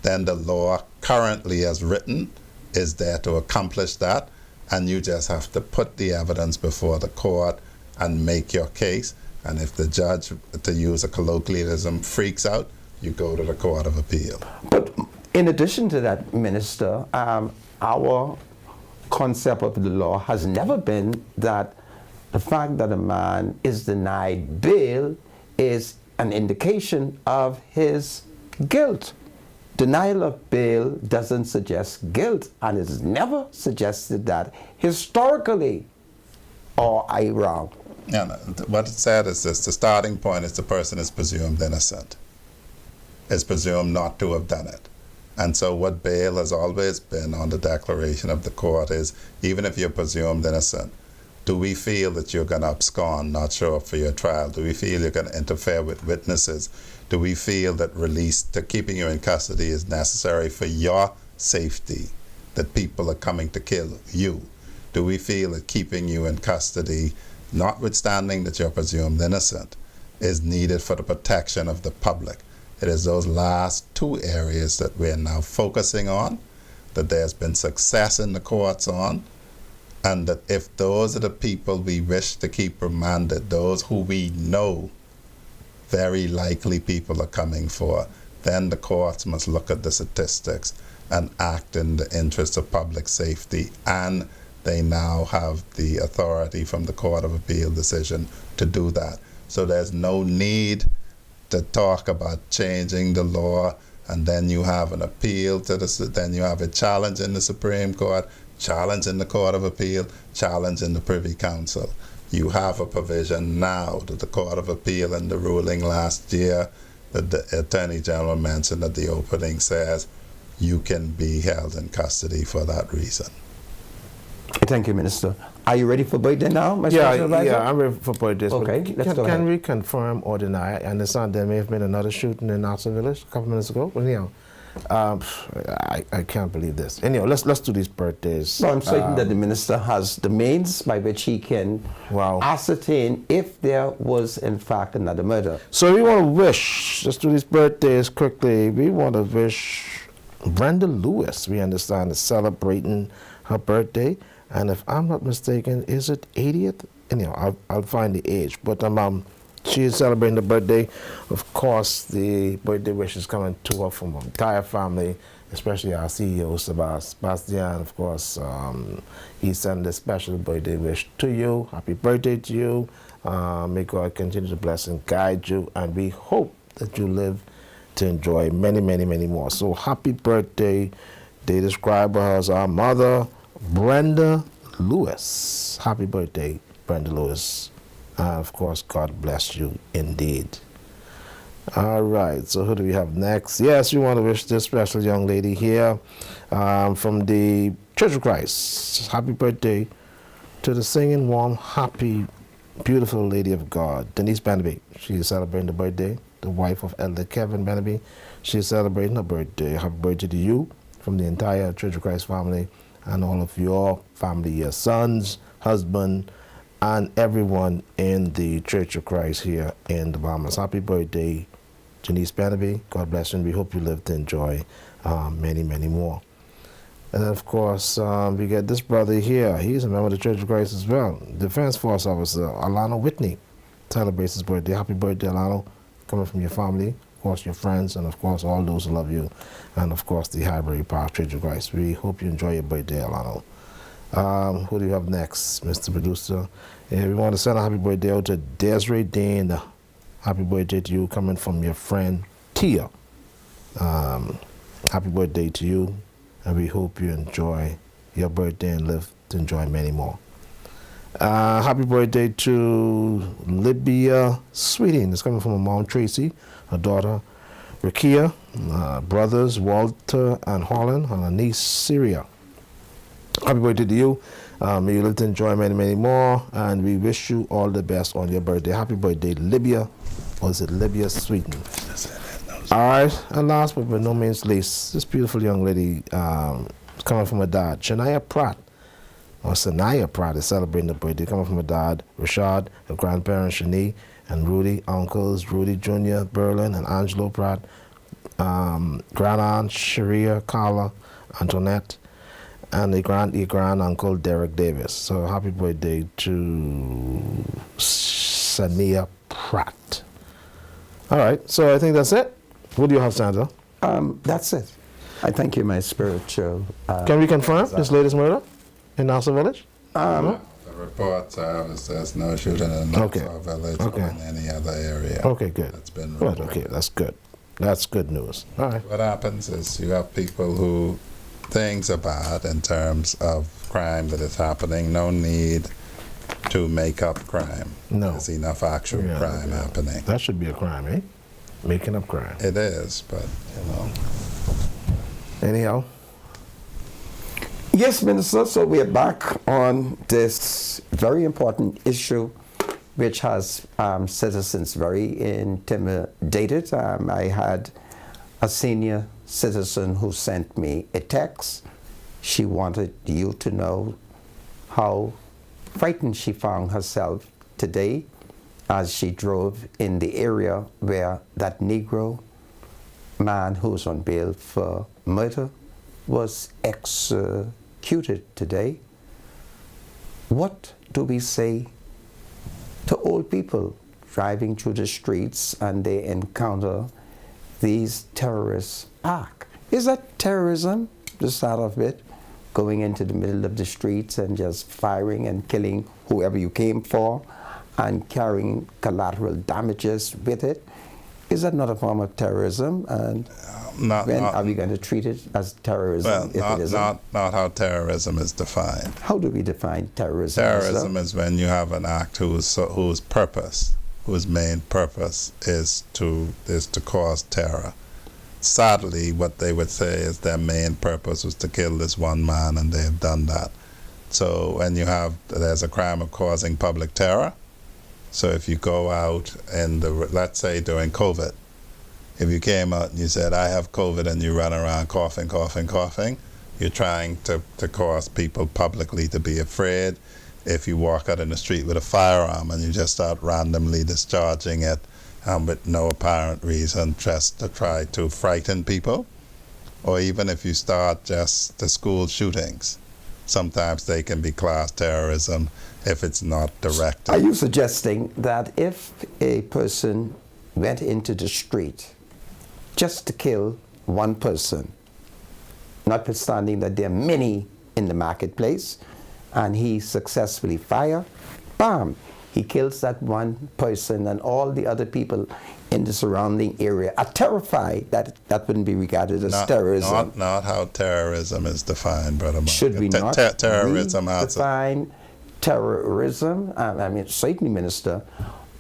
then the law currently as written is there to accomplish that, and you just have to put the evidence before the court and make your case. And if the judge, to use a colloquialism, freaks out, you go to the Court of Appeal. But in addition to that, Minister, our concept of the law has never been that the fact that a man is denied bail is an indication of his guilt. Denial of bail doesn't suggest guilt, and it's never suggested that historically. Or are you wrong? Yeah, no, what it said is this: the starting point is the person is presumed innocent, is presumed not to have done it. And so what bail has always been on the declaration of the court is, even if you're presumed innocent, Do we feel that you're going to abscond, not show up for your trial? Do we feel you're going to interfere with witnesses? Do we feel that keeping you in custody is necessary for your safety, that people are coming to kill you? Do we feel that keeping you in custody, notwithstanding that you're presumed innocent, is needed for the protection of the public? It is those last two areas that we're now focusing on, that there's been success in the courts on, and that if those are the people we wish to keep remanded, those who we know very likely people are coming for, then the courts must look at the statistics and act in the interest of public safety, and they now have the authority from the Court of Appeal decision to do that. So there's no need to talk about changing the law, and then you have an appeal to then you have a challenge in the Supreme Court, challenge in the Court of Appeal, challenge in the Privy Council. You have a provision now that the Court of Appeal in the ruling last year that the Attorney General mentioned at the opening says you can be held in custody for that reason. Thank you, Minister. Are you ready for birthday now, my special advisor? Yeah, I'm ready for birthdays. Okay, let's go ahead. Can we confirm or deny? I understand there may have been another shooting in Nassau Village a couple minutes ago. But anyhow, I can't believe this. Anyhow, let's do these birthdays. No, I'm certain that the minister has the means by which he can Wow. ascertain if there was in fact another murder. So we want to wish, let's do these birthdays quickly. We want to wish Brenda Lewis, we understand, is celebrating her birthday. And if I'm not mistaken, is it 80th? Anyhow, I'll find the age. But she is celebrating the birthday. Of course, the birthday wishes coming to her from her entire family, especially our CEO, Sebastian. Of course, he sent a special birthday wish to you. Happy birthday to you. May God continue to bless and guide you. And we hope that you live to enjoy many, many, many more. So happy birthday. They describe her as our mother, Brenda Lewis. Happy birthday, Brenda Lewis. Of course, God bless you indeed. All right, so who do we have next? Yes, we want to wish this special young lady here from the Church of Christ. Happy birthday to the singing, warm, happy, beautiful lady of God, Denise Bannaby. She is celebrating the birthday, the wife of Elder Kevin Bannaby. She is celebrating her birthday. Happy birthday to you from the entire Church of Christ family and all of your family, your sons, husband, and everyone in the Church of Christ here in the Bahamas. Happy birthday, Janice Bannaby. God bless you, and we hope you live to enjoy many, many more. And then, of course, we get this brother here. He's a member of the Church of Christ as well. Defense Force Officer Alano Whitney celebrates his birthday. Happy birthday, Alano, coming from your family, of course, your friends, and of course, all those who love you, and of course, the Highbury Park Church of Christ. We hope you enjoy your birthday, Alano. Who do you have next, Mr. Producer? We want to send a happy birthday out to Desiree Dane. Happy birthday to you, coming from your friend Tia. Happy birthday to you, and we hope you enjoy your birthday and live to enjoy many more. Happy birthday to Libya Sweeting. It's coming from her mom, Tracy, her daughter, Rakia, brothers, Walter and Holland, and her niece, Syria. Happy birthday to you. May you live to enjoy many, many more, and we wish you all the best on your birthday. Happy birthday, Libya, or is it Libya Sweeting? All right, and last but by no means least, this beautiful young lady coming from her dad, Shania Pratt, or Sanaya Pratt, is celebrating the birthday, coming from her dad, Rashad, her grandparents, Shani, and Rudy, uncles, Rudy Jr., Berlin, and Angelo Pratt, grand-aunt, Sharia, Carla, Antoinette, and the grand-uncle, Derek Davis. So happy birthday to Sania Pratt. All right, so I think that's it. What do you have, Sandra? That's it. I thank you, my spiritual. Can we confirm this latest murder in Nassau Village? The reports are there's no shooting in Nassau Village or in any other area. Okay, good. That's been Good, reported. okay, that's good. That's good news. All right. What happens is you have people who things are bad in terms of crime that is happening. No need to make up crime. No. There's enough actual crime happening. That should be a crime, eh? Making up crime. It is, but, you know. Anyhow? Yes, Minister. So we're back on this very important issue, which has citizens very intimidated. I had a senior citizen who sent me a text. She wanted you to know how frightened she found herself today as she drove in the area where that Negro man who's on bail for murder was executed today. What do we say to old people driving through the streets and they encounter these terrorist acts? Is that terrorism, the start of it? Going into the middle of the streets and just firing and killing whoever you came for and carrying collateral damages with it? Is that not a form of terrorism? And when are we going to treat it as terrorism? Well, not how terrorism is defined. How do we define terrorism? Terrorism is when you have an act whose main purpose is to cause terror. Sadly, what they would say is their main purpose was to kill this one man, and they have done that. So when there's a crime of causing public terror. So if you go out and let's say during COVID, if you came out and you said, I have COVID, and you run around coughing, you're trying to cause people publicly to be afraid. If you walk out in the street with a firearm and you just start randomly discharging it with no apparent reason, just to try to frighten people, or even if you start just the school shootings, sometimes they can be classed terrorism if it's not directed. Are you suggesting that if a person went into the street just to kill one person, notwithstanding that there are many in the marketplace, and he successfully fire, bam, he kills that one person, and all the other people in the surrounding area are terrified that wouldn't be regarded as terrorism? Not how terrorism is defined, Brother Mark. Should we not terrorism define terrorism? I mean, certainly, Minister,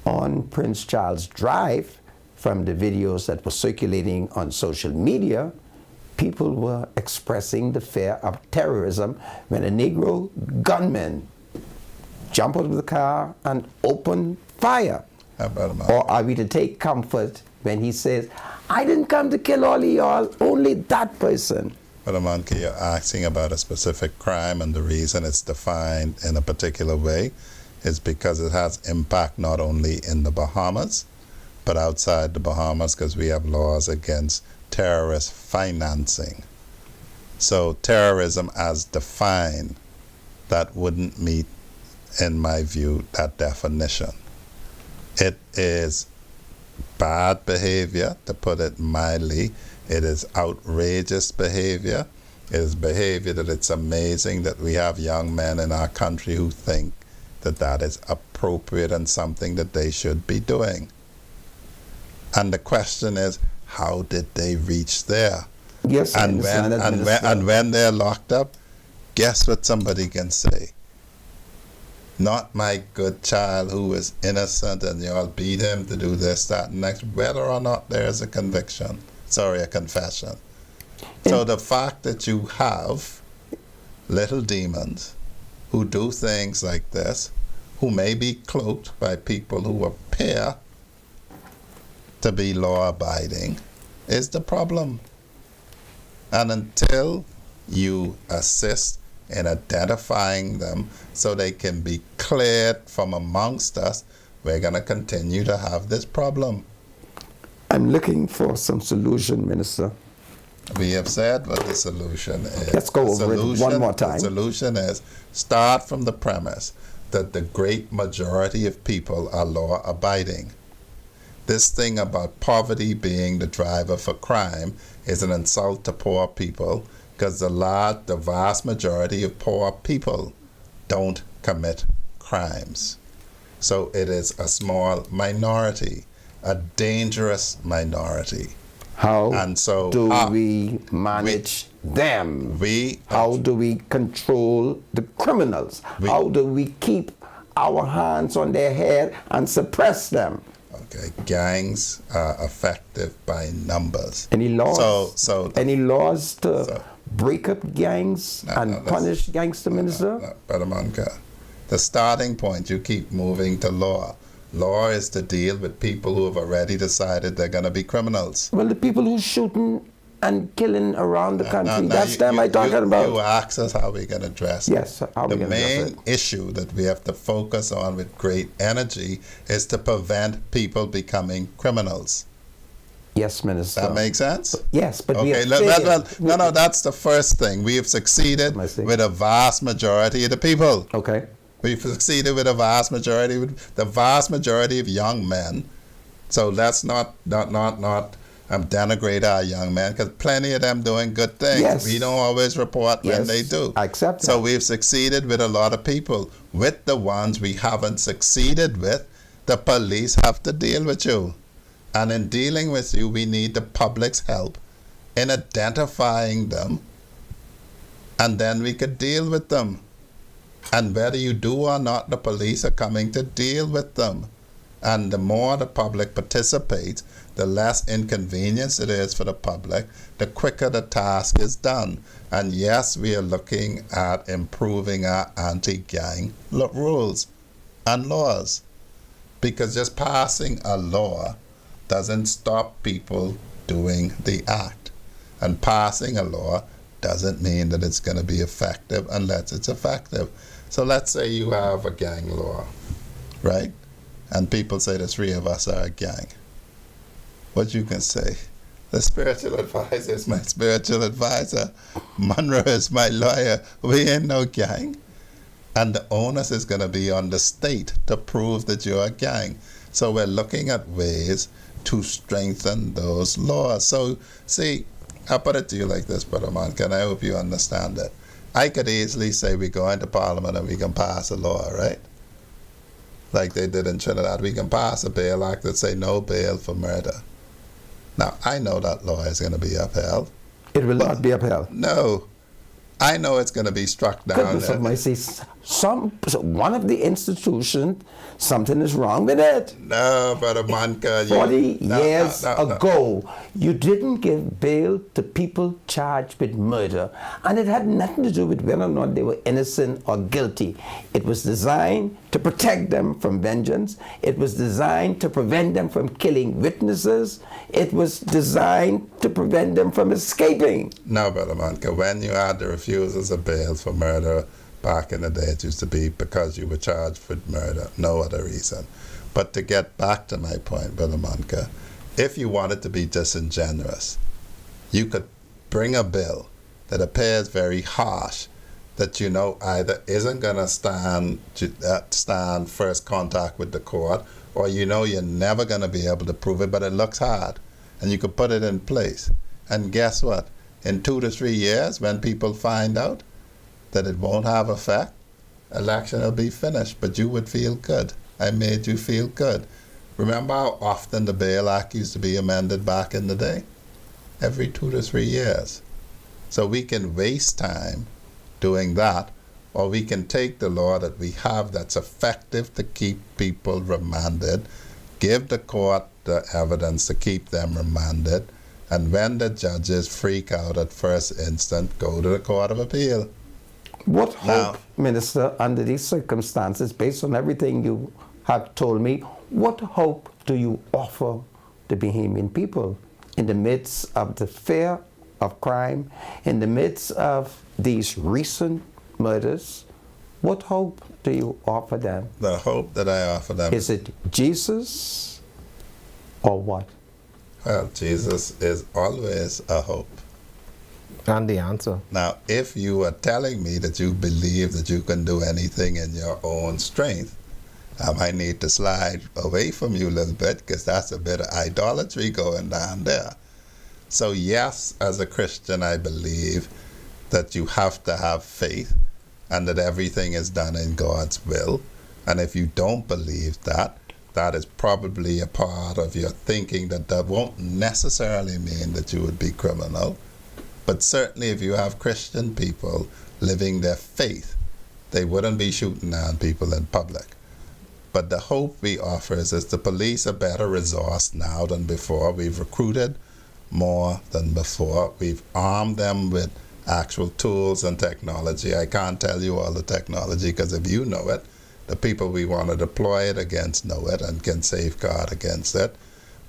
on Prince Charles Drive, from the videos that were circulating on social media, people were expressing the fear of terrorism when a Negro gunman jumped out of the car and opened fire. Or are we to take comfort when he says, I didn't come to kill all of y'all, only that person? Brother Monkey, you're asking about a specific crime, and the reason it's defined in a particular way is because it has impact not only in the Bahamas, but outside the Bahamas, because we have laws against terrorist financing. So terrorism as defined, that wouldn't meet, in my view, that definition. It is bad behavior, to put it mildly. It is outrageous behavior. It is behavior that it's amazing that we have young men in our country who think that that is appropriate and something that they should be doing. And the question is, how did they reach there? Yes, and when they're locked up, guess what somebody can say? Not my good child who is innocent and y'all beat him to do this, that, and next, whether or not there is a confession. So the fact that you have little demons who do things like this, who may be cloaked by people who appear to be law-abiding, is the problem. And until you assist in identifying them so they can be cleared from amongst us, we're going to continue to have this problem. I'm looking for some solution, Minister. We have said what the solution is. Let's go over it one more time. The solution is start from the premise that the great majority of people are law-abiding. This thing about poverty being the driver for crime is an insult to poor people, because the vast majority of poor people don't commit crimes. So it is a small minority, a dangerous minority. How do we manage them? How do we control the criminals? How do we keep our hands on their head and suppress them? Okay, gangs are effective by numbers. Any laws? Any laws to break up gangs and punish gangster, Minister? No, Brother Monka, the starting point, you keep moving to law. Law is to deal with people who have already decided they're going to be criminals. Well, the people who's shooting and killing around the country, that's them I'm talking about. You ask us how we're going to address it. Yes, how we the going to address main it. issue that we have to focus on with great energy is to prevent people becoming criminals. Yes, Minister. That makes sense? Yes, but we Okay, have failed. no, that's the first thing. We have succeeded with a vast majority of the people. Okay. We've succeeded with a vast majority, of young men. So let's not denigrate our young men, because plenty of them doing good things. Yes. We don't always report when Yes, they do. I accept So that. we've succeeded with a lot of people. With the ones we haven't succeeded with, the police have to deal with you. And in dealing with you, we need the public's help in identifying them, and then we could deal with them. And whether you do or not, the police are coming to deal with them. And the more the public participates, the less inconvenience it is for the public, the quicker the task is done. And yes, we are looking at improving our anti-gang rules and laws, because just passing a law doesn't stop people doing the act. And passing a law doesn't mean that it's going to be effective unless it's effective. So let's say you have a gang law, right? And people say the three of us are a gang. What you can say? The spiritual advisor is my spiritual advisor. Munroe is my lawyer. We ain't no gang. And the onus is going to be on the state to prove that you're a gang. So we're looking at ways to strengthen those laws. So, see, I'll put it to you like this, Brother Monk, and I hope you understand it. I could easily say we go into Parliament and we can pass a law, right? Like they did in Trinidad. We can pass a bail act that say no bail for murder. Now, I know that law is going to be upheld. It will not be upheld. No. I know it's going to be struck down. Goodness of mercy. One of the institutions, something is wrong with it. No, Brother Manka. 40 years ago, you didn't give bail to people charged with murder. And it had nothing to do with whether or not they were innocent or guilty. It was designed to protect them from vengeance. It was designed to prevent them from killing witnesses. It was designed to prevent them from escaping. No, Brother Manka. When you had the refusals of bail for murder, back in the day, it used to be because you were charged with murder, no other reason. But to get back to my point, Brother Monka, if you wanted to be disingenuous, you could bring a bill that appears very harsh, that you know either isn't going to stand first contact with the court, or you know you're never going to be able to prove it, but it looks hard, and you could put it in place. And guess what? In 2 to 3 years, when people find out that it won't have effect, election will be finished, but you would feel good. I made you feel good. Remember how often the Bail Act used to be amended back in the day? Every 2 to 3 years. So we can waste time doing that, or we can take the law that we have that's effective to keep people remanded, give the court the evidence to keep them remanded, and when the judges freak out at first instant, go to the Court of Appeal. What hope, Minister, under these circumstances, based on everything you have told me, what hope do you offer the Bahamian people in the midst of the fear of crime, in the midst of these recent murders? What hope do you offer them? The hope that I offer them is it Jesus or what? Well, Jesus is always a hope. And the answer. Now, if you are telling me that you believe that you can do anything in your own strength, I might need to slide away from you a little bit, because that's a bit of idolatry going down there. So yes, as a Christian, I believe that you have to have faith and that everything is done in God's will. And if you don't believe that, that is probably a part of your thinking that won't necessarily mean that you would be criminal. But certainly if you have Christian people living their faith, they wouldn't be shooting down people in public. But the hope we offer is the police are better resourced now than before. We've recruited more than before. We've armed them with actual tools and technology. I can't tell you all the technology, because if you know it, the people we want to deploy it against know it and can safeguard against it.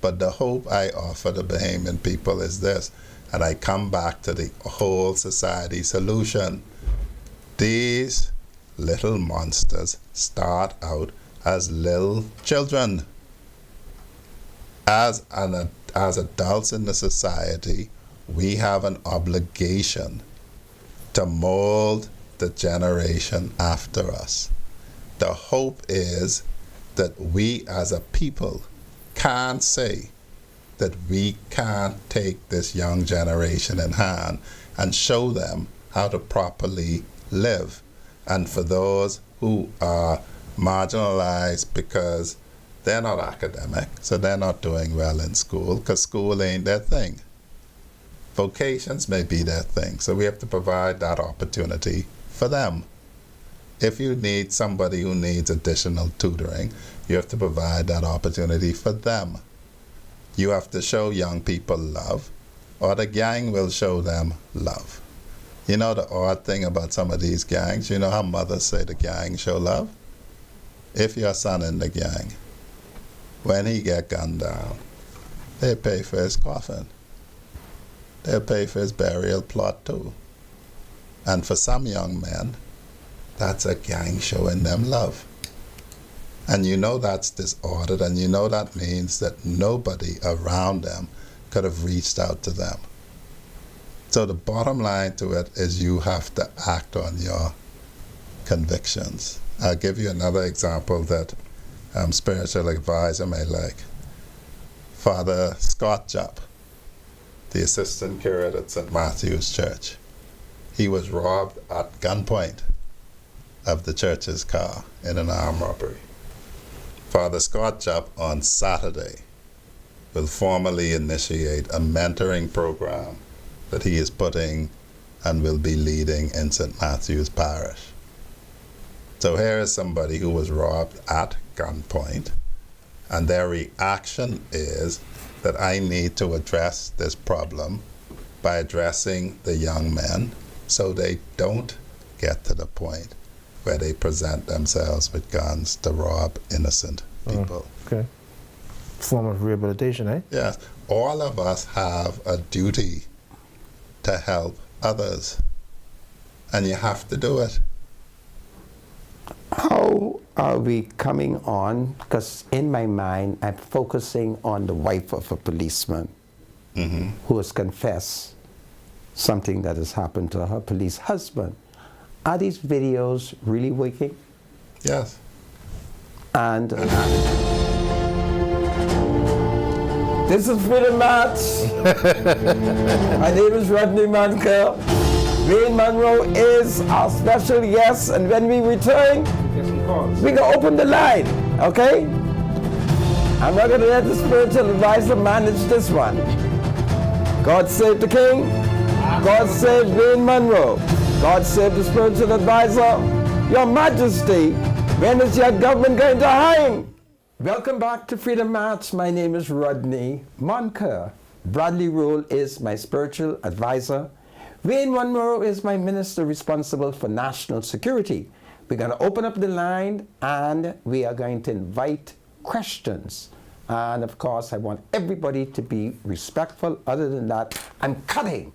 But the hope I offer the Bahamian people is this, and I come back to the whole society solution. These little monsters start out as little children. As adults in the society, we have an obligation to mold the generation after us. The hope is that we as a people can't say that we can't take this young generation in hand and show them how to properly live. And for those who are marginalized because they're not academic, so they're not doing well in school, because school ain't their thing. Vocations may be their thing, so we have to provide that opportunity for them. If you need somebody who needs additional tutoring, you have to provide that opportunity for them. You have to show young people love, or the gang will show them love. You know the odd thing about some of these gangs, you know how mothers say the gang show love? If your son in the gang, when he get gunned down, they pay for his coffin. They'll pay for his burial plot too. And for some young men, that's a gang showing them love. And you know that's disordered, and you know that means that nobody around them could have reached out to them. So the bottom line to it is you have to act on your convictions. I'll give you another example that spiritual advisor may like. Father Scott Jupp, the assistant curate at St. Matthew's Church. He was robbed at gunpoint of the church's car in an armed robbery. Father Scott Jupp on Saturday will formally initiate a mentoring program that he is putting and will be leading in St. Matthew's Parish. So here is somebody who was robbed at gunpoint, and their reaction is that I need to address this problem by addressing the young men so they don't get to the point where they present themselves with guns to rob innocent people. Okay. Form of rehabilitation, eh? Yes. All of us have a duty to help others, and you have to do it. How are we coming on? Because in my mind, I'm focusing on the wife of a policeman who has confessed something that has happened to her police husband. Are these videos really working? Yes. And this is Freedom March. My name is Rodney Manker. Wayne Munroe is our special guest, and when we return, we're gonna open the line, okay? I'm not gonna let the spiritual advisor manage this one. God save the King. God save Wayne Munroe. God save the spiritual advisor. Your Majesty, when is your government going to hang? Welcome back to Freedom March. My name is Rodney Manker. Bradley Rule is my spiritual advisor. Wayne Munroe is my minister responsible for national security. We're going to open up the line and we are going to invite questions. And of course, I want everybody to be respectful. Other than that, I'm cutting.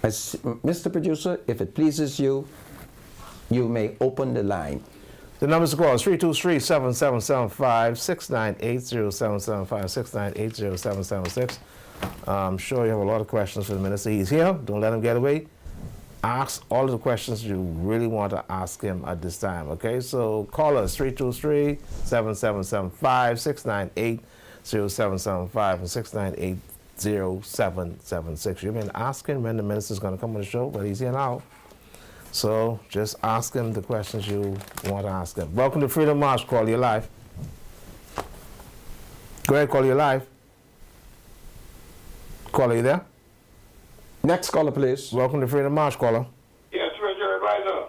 As Mr. Producer, if it pleases you, you may open the line. The numbers to call is 323-7775-698-0775-698-0776. I'm sure you have a lot of questions for the minister. He's here. Don't let him get away. Ask all of the questions you really want to ask him at this time, okay? So call us 323-7775-698-0775 and 698-0776. You've been asking when the minister's going to come on the show, but he's here now. So just ask him the questions you want to ask him. Welcome to Freedom March. Call you live. Go ahead, call you live. Caller, you there? Next caller, please. Welcome to Freedom March, caller. Yes, Spiritual Advisor.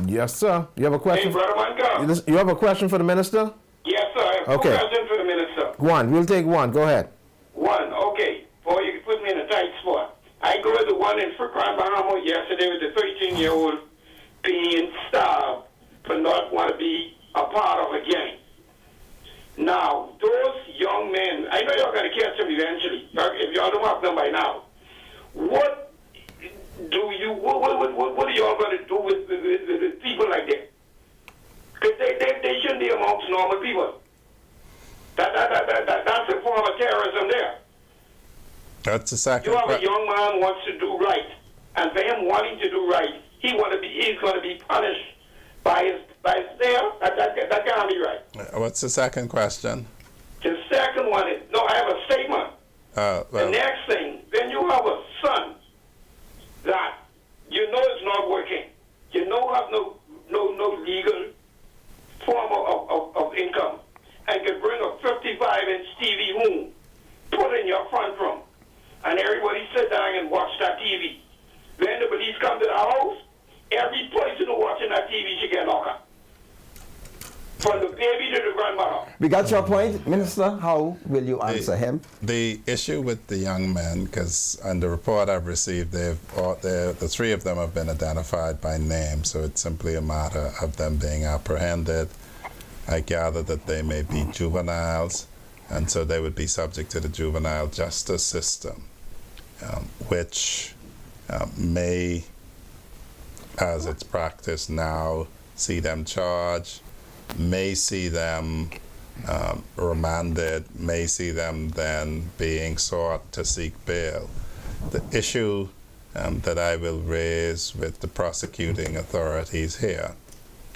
Yes, sir. You have a question? Hey, Brother Manka. You have a question for the minister? Yes, sir. I have Okay. two questions for the minister. One. We'll take one. Go ahead. One, okay. Before you put me in a tight spot. I I go to the one in Grand Bahama yesterday with the 13-year-old being starved for not want to be a part of a gang. Now, those young men, I know y'all going to catch them eventually, if y'all don't have them by now. What are y'all going to do with people like that? Because they shouldn't be amongst normal people. That's a form of terrorism there. That's the second. You have a young man who wants to do right, and for him wanting to do right, he's going to be punished by his there. That can't be right. What's the second question? The second one is, no, I have a statement. The next thing, when you have a son that you know is not working, you know have no legal form of income, and can bring a 55-inch TV home, put in your front room, and everybody sit down and watch that TV. When the police come to the house, every person who watching that TV should get locked up. From the baby to the grandmother. We got your point, Minister. How will you answer him? The issue with the young men, because on the report I've received, the three of them have been identified by name, so it's simply a matter of them being apprehended. I gather that they may be juveniles, and so they would be subject to the juvenile justice system, which may, as it's practiced now, see them charged, may see them remanded, may see them then being sought to seek bail. The issue that I will raise with the prosecuting authorities here,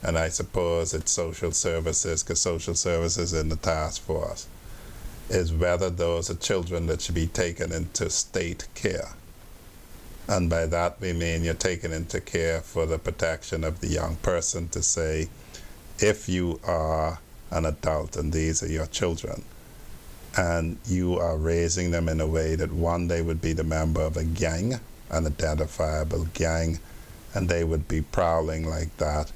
and I suppose it's social services, because social services in the task force, is whether those are children that should be taken into state care. And by that we mean you're taken into care for the protection of the young person, to say, if you are an adult and these are your children, and you are raising them in a way that one, they would be the member of a gang, an identifiable gang, and they would be prowling like that,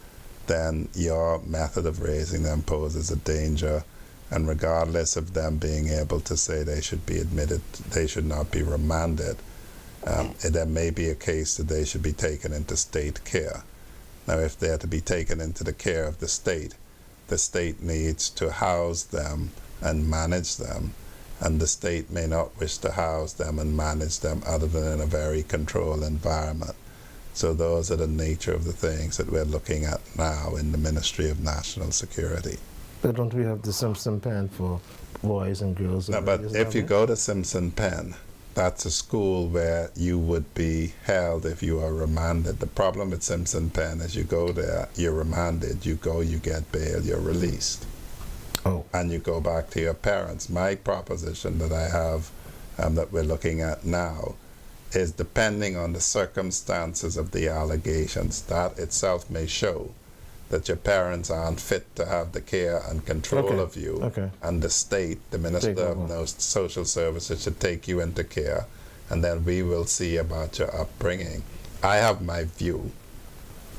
then your method of raising them poses a danger. And regardless of them being able to say they should be admitted, they should not be remanded, there may be a case that they should be taken into state care. Now, if they're to be taken into the care of the state needs to house them and manage them, and the state may not wish to house them and manage them other than in a very controlled environment. So those are the nature of the things that we're looking at now in the Ministry of National Security. But don't we have the Simpson Pen for boys and girls? No, but if you go to Simpson Pen, that's a school where you would be held if you are remanded. The problem with Simpson Pen is you go there, you're remanded, you go, you get bail, you're released. Oh. And you go back to your parents. My proposition that I have, that we're looking at now, is depending on the circumstances of the allegations, that itself may show that your parents aren't fit to have the care and control of you, and the state, the Minister of Social Services, should take you into care, and then we will see about your upbringing. I have my view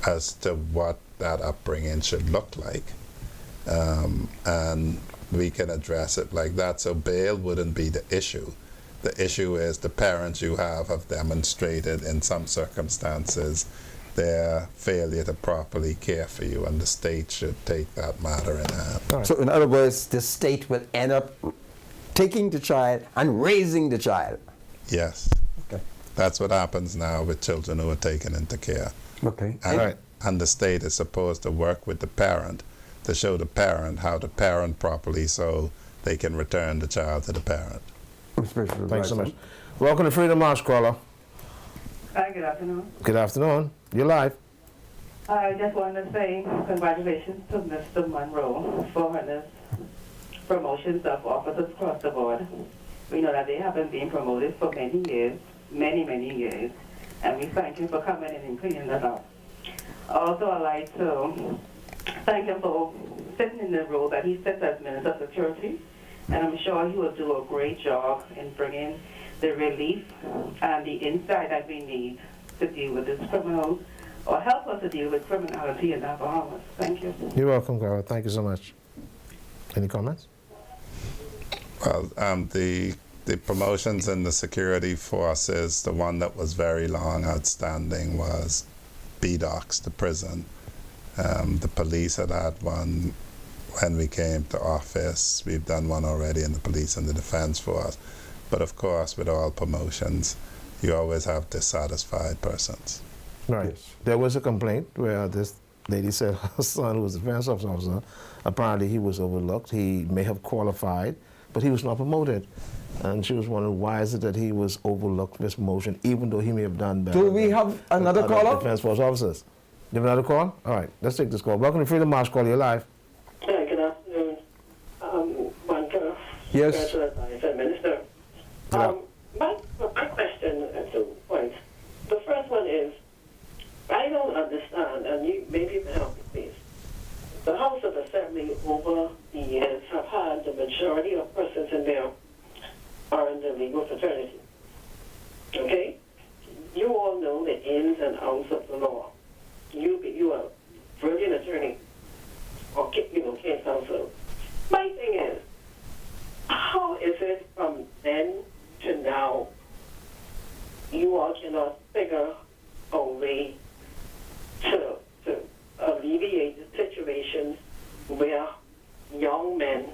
as to what that upbringing should look like, and we can address it like that. So bail wouldn't be the issue. The issue is the parents you have demonstrated in some circumstances their failure to properly care for you, and the state should take that matter in hand. Right. So in other words, the state will end up taking the child and raising the child. Yes. Okay. That's what happens now with children who are taken into care. Okay. And the state is supposed to work with the parent to show the parent how to parent properly so they can return the child to the parent. Thanks so much. Welcome to Freedom March, caller. Hi, good afternoon. Good afternoon. You're live. I just want to say congratulations to Mr. Munroe for his promotions of officers across the board. We know that they haven't been promoted for many years, many years, and we thank him for coming in and cleaning that up. Also, I'd like to thank him for sitting in the role that he sits as Minister of Security, and I'm sure he will do a great job in bringing the relief and the insight that we need to deal with this criminal, or help us to deal with criminality in the Bahamas. Thank you. You're welcome, Carol. Thank you so much. Any comments? Well, the the promotions in the security forces, the one that was very long outstanding was BDOCS, the prison. The police had one when we came to office. We've done one already in the police and the defense force. But of course, with all promotions, you always have dissatisfied persons. Right. Yes. There was a complaint where this lady said her son, who was a defense officer, apparently he was overlooked. He may have qualified, but he was not promoted. And she was wondering, why is it that he was overlooked for his promotion, even though he may have done better? Do we have another other caller? Defense force officers. You have another call? All right, let's take this call. Welcome to Freedom March. Call you live. Hi, good afternoon. Monica. Yes. Congratulations, Minister. My question at 2 points. The first one is, I don't understand, and maybe you can help me, please. The House of Assembly over the years have had the majority of persons in there are in the legal fraternity. Okay? You all know the ins and outs of the law. You are a brilliant attorney or case counsel. My thing is, how is it from then to now you all cannot figure a way to alleviate the situations where young men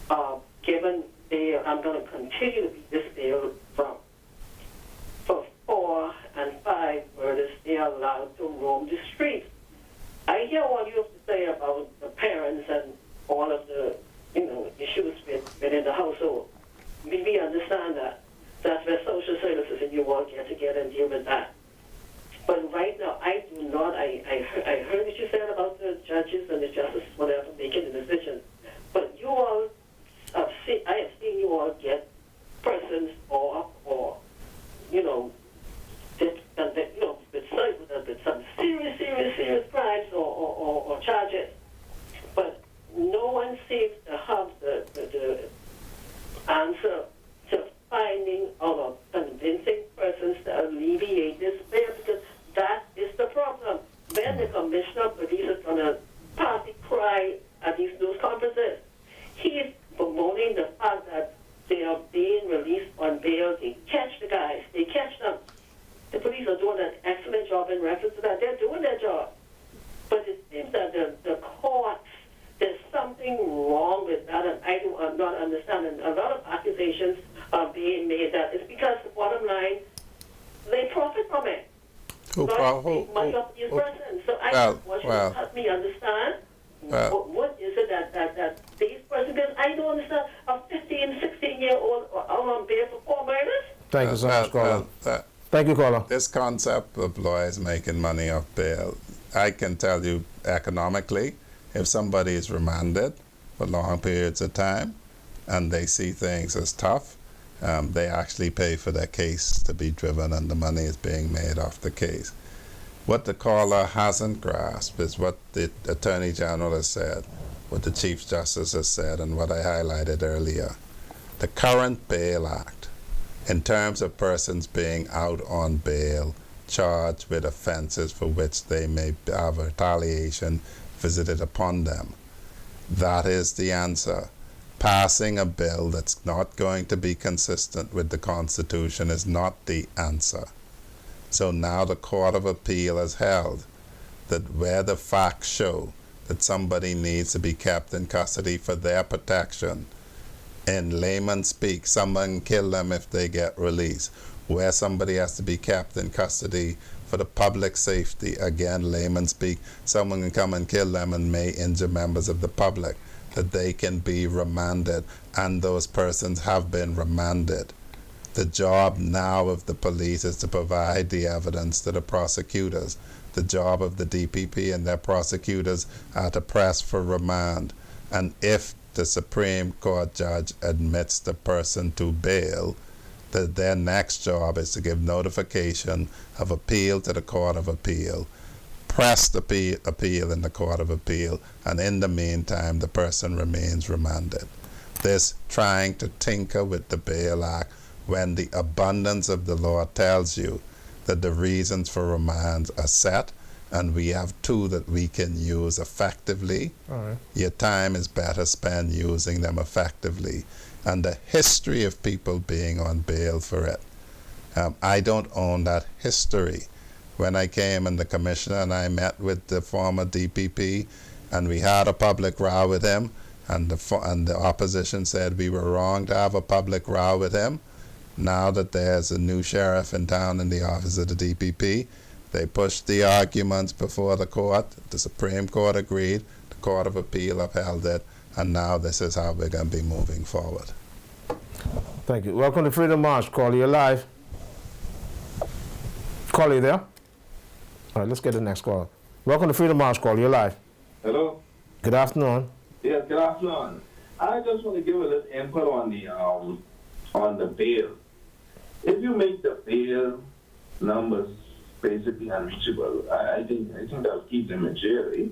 are given bail? I'm going to continue to be this bail from for 4 and 5 murders. They are allowed to roam the streets. I hear what you have to say about the parents and all of the issues within the household. We understand that. That's where social services and you all get together and deal with that. But right now, I do not. I heard what you said about the judges and the justices, whatever, making the decisions. But you all, I have seen you all get persons off, or with some serious crimes or charges. But no one seems to have the answer to finding out or convincing persons to alleviate this fear, because that is the problem. When the commissioner of police is going to party cry at these news conferences, he is promoting the fact that they are being released on bail. They catch the guys. They catch them. The police are doing an excellent job in reference to that. They're doing their job. But it seems that the courts, there's something wrong with that, and I do not understand. And a lot of accusations are being made that it's because the bottom line, they profit from it. So I want you to help me understand what is it that these persons, because I don't understand a 15, 16-year-old out on bail for 4 murders. Thank you so much, caller. Thank you, caller. This concept of lawyers making money off bail, I can tell you economically, if somebody is remanded for long periods of time and they see things as tough, they actually pay for their case to be driven and the money is being made off the case. What the caller hasn't grasped is what the Attorney General has said, what the Chief Justice has said, and what I highlighted earlier. The current Bail Act, in terms of persons being out on bail, charged with offenses for which they may have retaliation visited upon them, that is the answer. Passing a bill that's not going to be consistent with the Constitution is not the answer. So now the Court of Appeal has held that where the facts show that somebody needs to be kept in custody for their protection, in layman's speak, someone can kill them if they get released. Where somebody has to be kept in custody for the public safety, again, layman's speak, someone can come and kill them and may injure members of the public, that they can be remanded, and those persons have been remanded. The job now of the police is to provide the evidence to the prosecutors. The job of the DPP and their prosecutors are to press for remand. And if the Supreme Court judge admits the person to bail, that their next job is to give notification of appeal to the Court of Appeal, press the appeal in the Court of Appeal, and in the meantime the person remains remanded. This trying to tinker with the Bail Act when the abundance of the law tells you that the reasons for remands are set and we have two that we can use effectively. All right. Your time is better spent using them effectively. And the history of people being on bail for it. I don't own that history. When I came in the commissioner and I met with the former DPP and we had a public row with him, and the opposition said we were wrong to have a public row with him. Now that there's a new sheriff in town in the office of the DPP, they pushed the arguments before the court. The Supreme Court agreed, the Court of Appeal upheld it, and now this is how we're going to be moving forward. Thank you. Welcome to Freedom March. Caller, you're live. Caller, you there? All right, let's get the next caller. Welcome to Freedom March. Caller, you're live. Hello? Good afternoon. Yes, good afternoon. I just want to give a little input on the bail. If you make the bail numbers basically unreachable, I think that'll keep them in jail. Eh?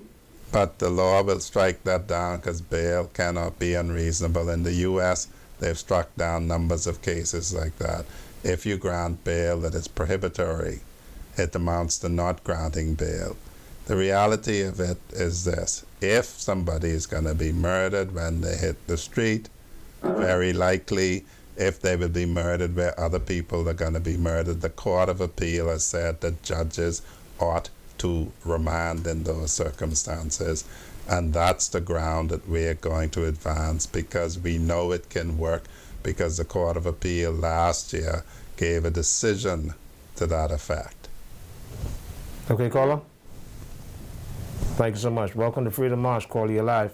But the law will strike that down because bail cannot be unreasonable. In the U.S., they've struck down numbers of cases like that. If you grant bail that is prohibitory, it amounts to not granting bail. The reality of it is this: if somebody is going to be murdered when they hit the street, very likely, if they will be murdered where other people are going to be murdered, the Court of Appeal has said that judges ought to remand in those circumstances. And that's the ground that we're going to advance, because we know it can work, because the Court of Appeal last year gave a decision to that effect. Okay, caller. Thank you so much. Welcome to Freedom March. Caller, you're live.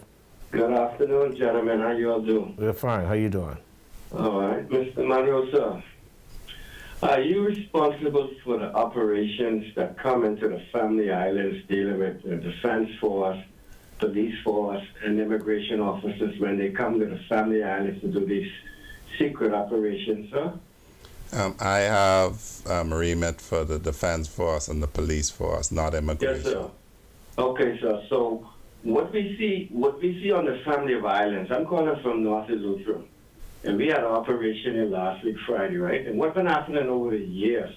Good afternoon, gentlemen. How you all doing? We're fine. How you doing? All right. Mr. Munroe, sir, are you responsible for the operations that come into the Family Islands dealing with the Defense Force, Police Force, and immigration officers when they come to the Family Islands to do these secret operations, sir? I have a remit for the Defense Force and the Police Force, not immigration. Yes, sir. Okay, sir. So what we see on the Family of Islands, I'm calling from North Lutheran, and we had an operation here last week, Friday, right? And what's been happening over the years,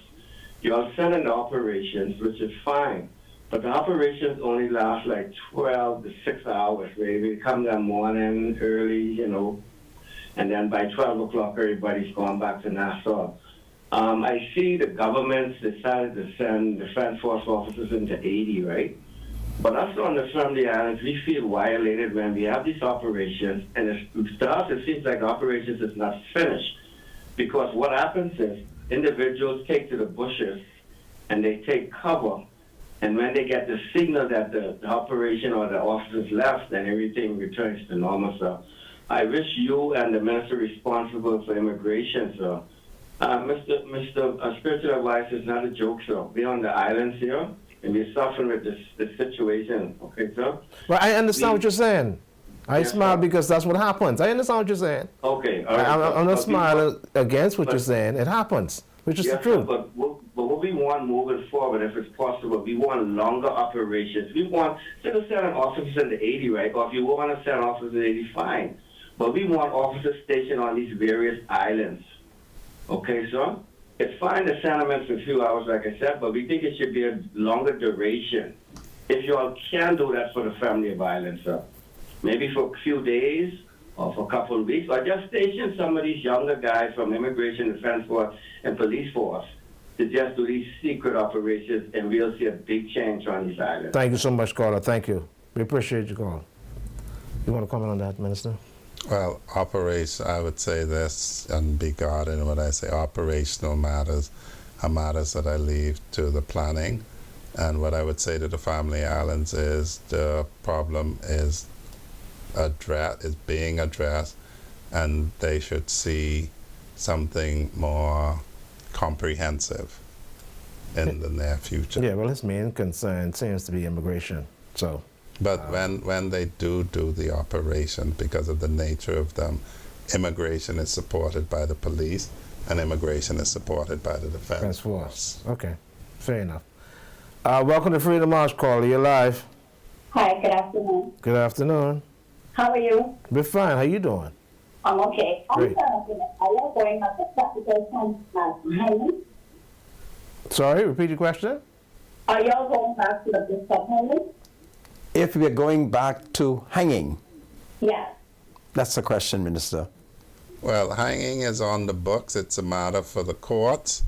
you all sending the operations, which is fine, but the operations only last like 12 to 6 hours. We come that morning early, and then by 12 o'clock, everybody's gone back to Nassau. I see the government's decided to send Defense Force officers into 80, right? But us on the Family Islands, we feel violated when we have these operations, and to us it seems like the operations is not finished. Because what happens is individuals take to the bushes and they take cover, and when they get the signal that the operation or the officers left, then everything returns to normal, sir. I wish you and the minister responsible for immigration, sir. Mr. Spiritual advice is not a joke, sir. We're on the islands here, and we're suffering with this situation, okay, sir? Well, I understand what you're saying. I smile because that's what happens. I understand what you're saying. Okay, all right. I'm not smiling against what you're saying. It happens, which is the truth. But what we want moving forward, if it's possible, we want longer operations. We want, instead of sending officers in the 80, right? Or if you want to send officers in the 80, fine. But we want officers stationed on these various islands. Okay, sir? It's fine to send them in for a few hours, like I said, but we think it should be a longer duration. If you all can do that for the Family of Islands, sir. Maybe for a few days or for a couple of weeks, or just station some of these younger guys from Immigration Defense Force and Police Force to just do these secret operations, and we'll see a big change on these islands. Thank you so much, caller. Thank you. We appreciate you calling. You want to comment on that, Minister? Well, I would say this and be guarded in what I say. Operational matters are matters that I leave to the planning. And what I would say to the Family Islands is the problem is being addressed, and they should see something more comprehensive in the near future. Yeah, well, his main concern seems to be immigration. But when they do the operation, because of the nature of them, immigration is supported by the police, and immigration is supported by the Defense Force. Okay, fair enough. Welcome to Freedom March, caller. You're live. Hi, good afternoon. Good afternoon. How are you? We're fine. How you doing? I'm okay. Great. I'm Sorry, repeat your question. I Are y'all going back to the bishop hanging? If we're going back to hanging, Yes. that's the question, Minister. Well, hanging is on the books. It's a matter for the courts.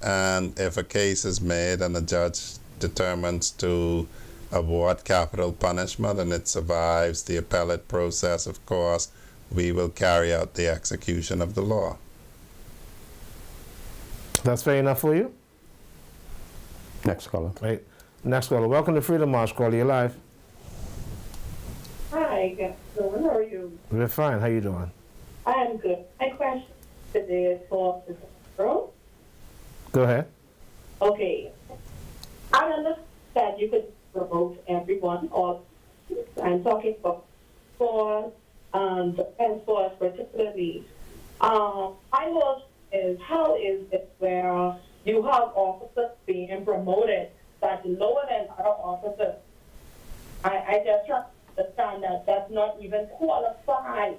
And if a case is made and the judge determines to award capital punishment and it survives the appellate process, of course, we will carry out the execution of the law. That's fair enough for you? Next caller. Right. Next caller. Welcome to Freedom March. Caller, you're live. Hi, good afternoon. How are you? We're fine. How you doing? I'm good. My question today is for the girl. Go ahead. Okay. I understand that you could promote everyone, or I'm talking about force and defense force particularly. My question is, how is it where you have officers being promoted that's lower than other officers? I just try to understand that that's not even qualified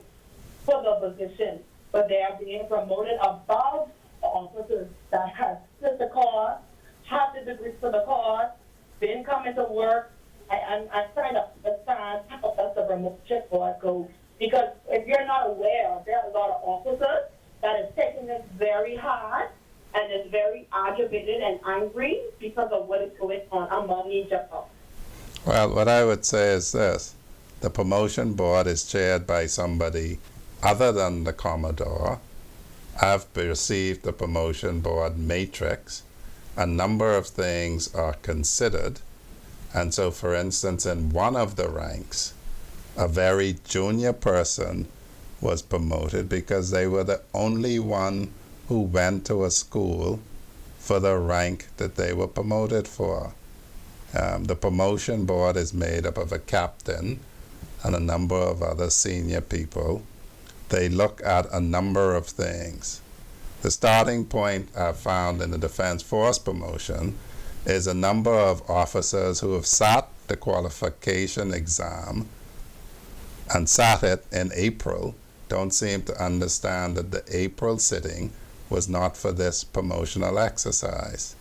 for the position, but they are being promoted above the officers that have split the course, have the degrees for the course, been coming to work. I'm trying to understand how does the promotion course go, because if you're not aware, there are a lot of officers that is taking this very hard and is very aggravated and angry because of what is going on among each other. Well, what I would say is this. The promotion board is chaired by somebody other than the Commodore. I've received the promotion board matrix. A number of things are considered. And so, for instance, in one of the ranks, a very junior person was promoted because they were the only one who went to a school for the rank that they were promoted for. The promotion board is made up of a captain and a number of other senior people. They look at a number of things. The starting point I've found in the Defense Force promotion is a number of officers who have sat the qualification exam and sat it in April don't seem to understand that the April sitting was not for this promotional exercise.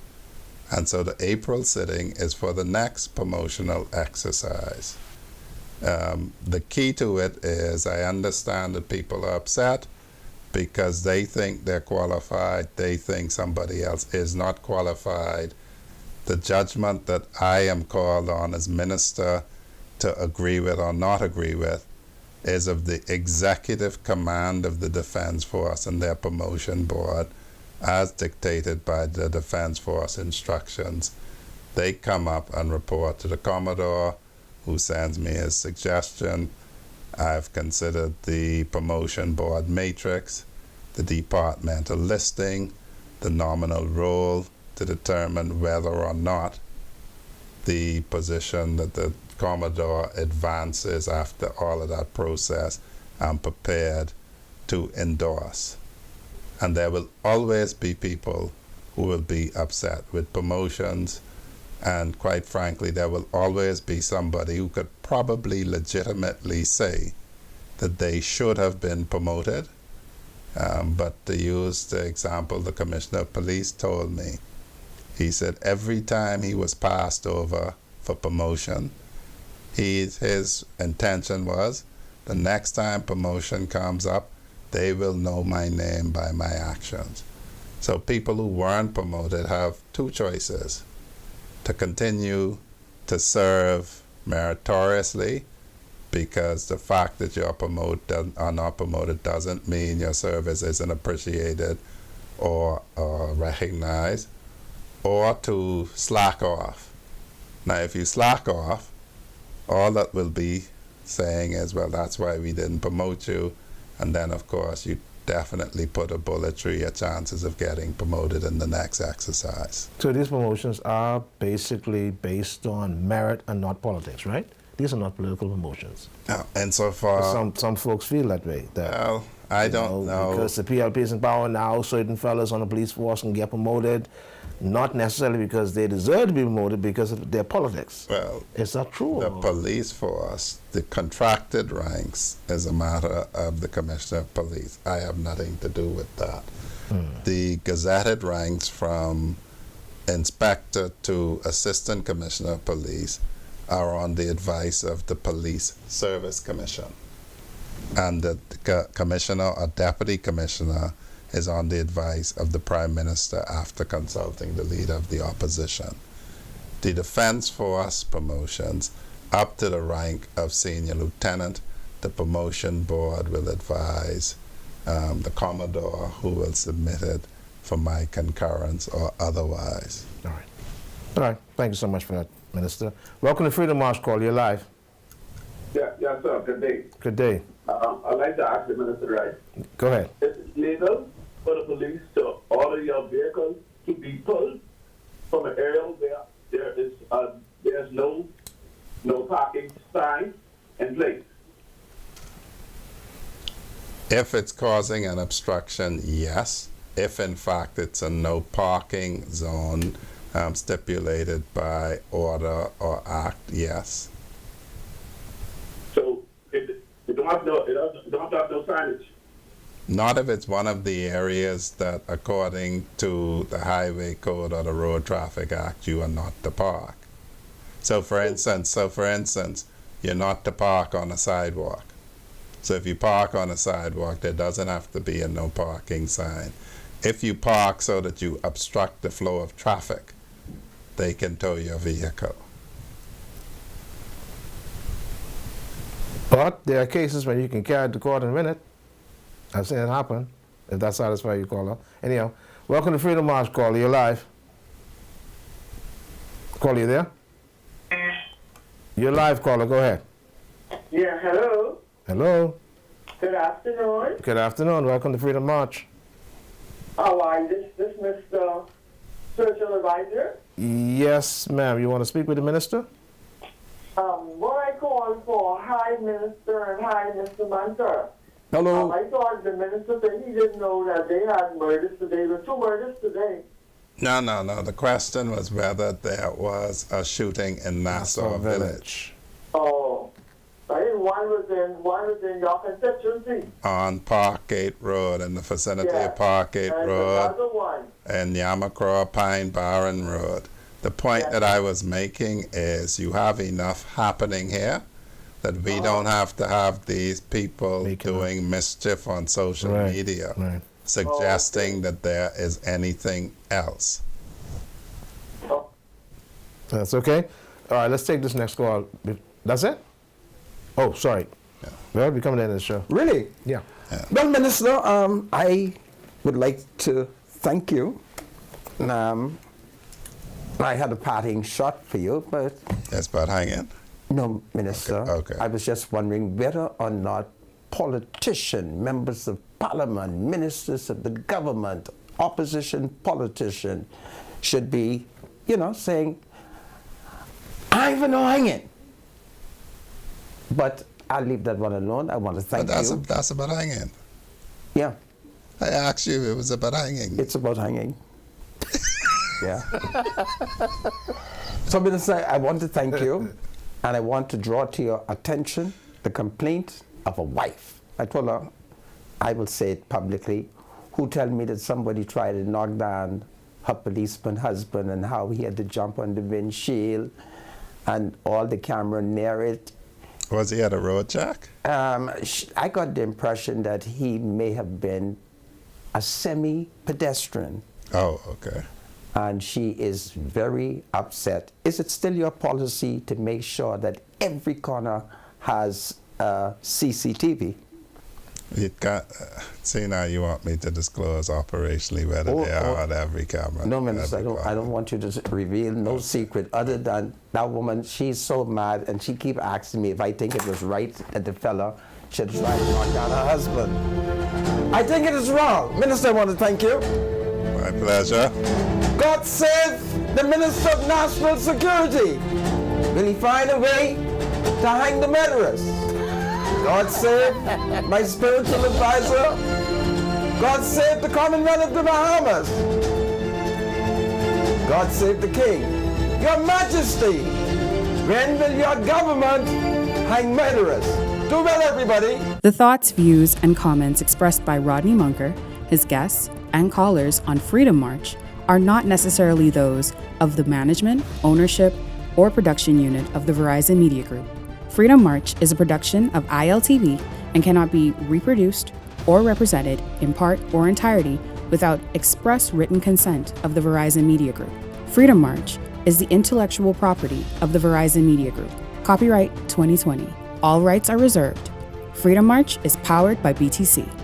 And so the April sitting is for the next promotional exercise. The key to it is I understand that people are upset because they think they're qualified, they think somebody else is not qualified. The judgment that I am called on as minister to agree with or not agree with is of the executive command of the Defense Force and their promotion board as dictated by the Defense Force instructions. They come up and report to the Commodore, who sends me his suggestion. I've considered the promotion board matrix, the departmental listing, the nominal role to determine whether or not the position that the Commodore advances after all of that process I'm prepared to endorse. And there will always be people who will be upset with promotions, and quite frankly, there will always be somebody who could probably legitimately say that they should have been promoted. But to use the example the Commissioner of Police told me, he said every time he was passed over for promotion, his intention was the next time promotion comes up, they will know my name by my actions. So people who weren't promoted have two choices: to continue to serve meritoriously, because the fact that you're promoted or not promoted doesn't mean your service isn't appreciated or recognized, or to slack off. Now, if you slack off, all that will be saying is, well, that's why we didn't promote you, and then, of course, you definitely put a bullet through your chances of getting promoted in the next exercise. So these promotions are basically based on merit and not politics, right? These are not political promotions. And so far, some folks feel that way. That, well, I don't know. Because the PLP is in power now, certain fellas on the police force can get promoted, not necessarily because they deserve to be promoted, because of their politics. Well, is that true? The police force, the contracted ranks, is a matter of the Commissioner of Police. I have nothing to do with that. The gazetted ranks from inspector to assistant commissioner of police are on the advice of the Police Service Commission. And the commissioner or deputy commissioner is on the advice of the Prime Minister after consulting the leader of the opposition. The Defense Force promotions up to the rank of senior lieutenant, the promotion board will advise the Commodore, who will submit it for my concurrence or otherwise. All right. All right. Thank you so much for that, Minister. Welcome to Freedom March Call. You're live. Yes, sir. Good day. Good day. I'd like to ask the minister, right? Go ahead. Is it legal for the police to order your vehicle to be pulled from an area where there's no parking sign in place? If it's causing an obstruction, yes. If in fact it's a no parking zone stipulated by order or act, yes. So it don't have no signage. Not if it's one of the areas that, according to the Highway Code or the Road Traffic Act, you are not to park. So for instance, you're not to park on a sidewalk. So if you park on a sidewalk, there doesn't have to be a no parking sign. If you park so that you obstruct the flow of traffic, they can tow your vehicle. But there are cases when you can carry it to court and win it. I've seen it happen, if that satisfies you, caller. Anyhow, welcome to Freedom March, Caller. You're live. Caller, you there? You're live, caller. Go ahead. Yeah, hello. Hello. Good afternoon. Good afternoon. Welcome to Freedom March. How are you? This Mr. Spiritual Advisor? Yes, ma'am. You want to speak with the minister? What I called for, hi, Minister, and hi, Mr. Munroe. Hello. I thought the minister said he didn't know that they had murders today. There were 2 murders today. No. The question was whether there was a shooting in Nassau Village. Oh, I think one was in your constituency. On Parkgate Road, in the vicinity of Parkgate and Road, another one. and Yamacraw Pine Barren Road. The point that I was making is you have enough happening here that we don't have to have these people doing mischief on social media, suggesting that there is anything else. That's okay. All right, let's take this next call. That's it? Oh, sorry. Yeah. Well, we're coming to the end of the show. Really? Yeah. Well, Minister, I would like to thank you. I had a parting shot for you, but... Yes, but hang in. No, Minister. Okay. I was just wondering whether or not politicians, members of parliament, ministers of the government, opposition politicians should be, saying, I even know hanging. But I'll leave that one alone. I want to thank you. That's about hanging. Yeah. I asked you if it was about hanging. It's about hanging. Yeah. So, Minister, I want to thank you, and I want to draw to your attention the complaint of a wife. I told her, I will say it publicly, who told me that somebody tried to knock down her policeman husband and how he had to jump on the windshield and all the camera near it. Was he at a road jack? I got the impression that he may have been a semi-pedestrian. Oh, okay. And she is very upset. Is it still your policy to make sure that every corner has CCTV? You can't, see now you want me to disclose operationally whether they are on every camera. No, Minister, I don't want you to reveal no secret other than that woman, she's so mad and she keep asking me if I think it was right that the fella should try to knock down her husband. I think it is wrong. Minister, I want to thank you. My pleasure. God save the Minister of National Security. Will he find a way to hang the murderers? God save my spiritual advisor. God save the Commonwealth of the Bahamas. God save the King. Your Majesty, when will your government hang murderers? Do well, everybody. The thoughts, views, and comments expressed by Rodney Munker, his guests, and callers on Freedom March are not necessarily those of the management, ownership, or production unit of the Verizon Media Group. Freedom March is a production of ILTV and cannot be reproduced or represented in part or entirety without express written consent of the Verizon Media Group. Freedom March is the intellectual property of the Verizon Media Group. Copyright 2020. All rights are reserved. Freedom March is powered by BTC.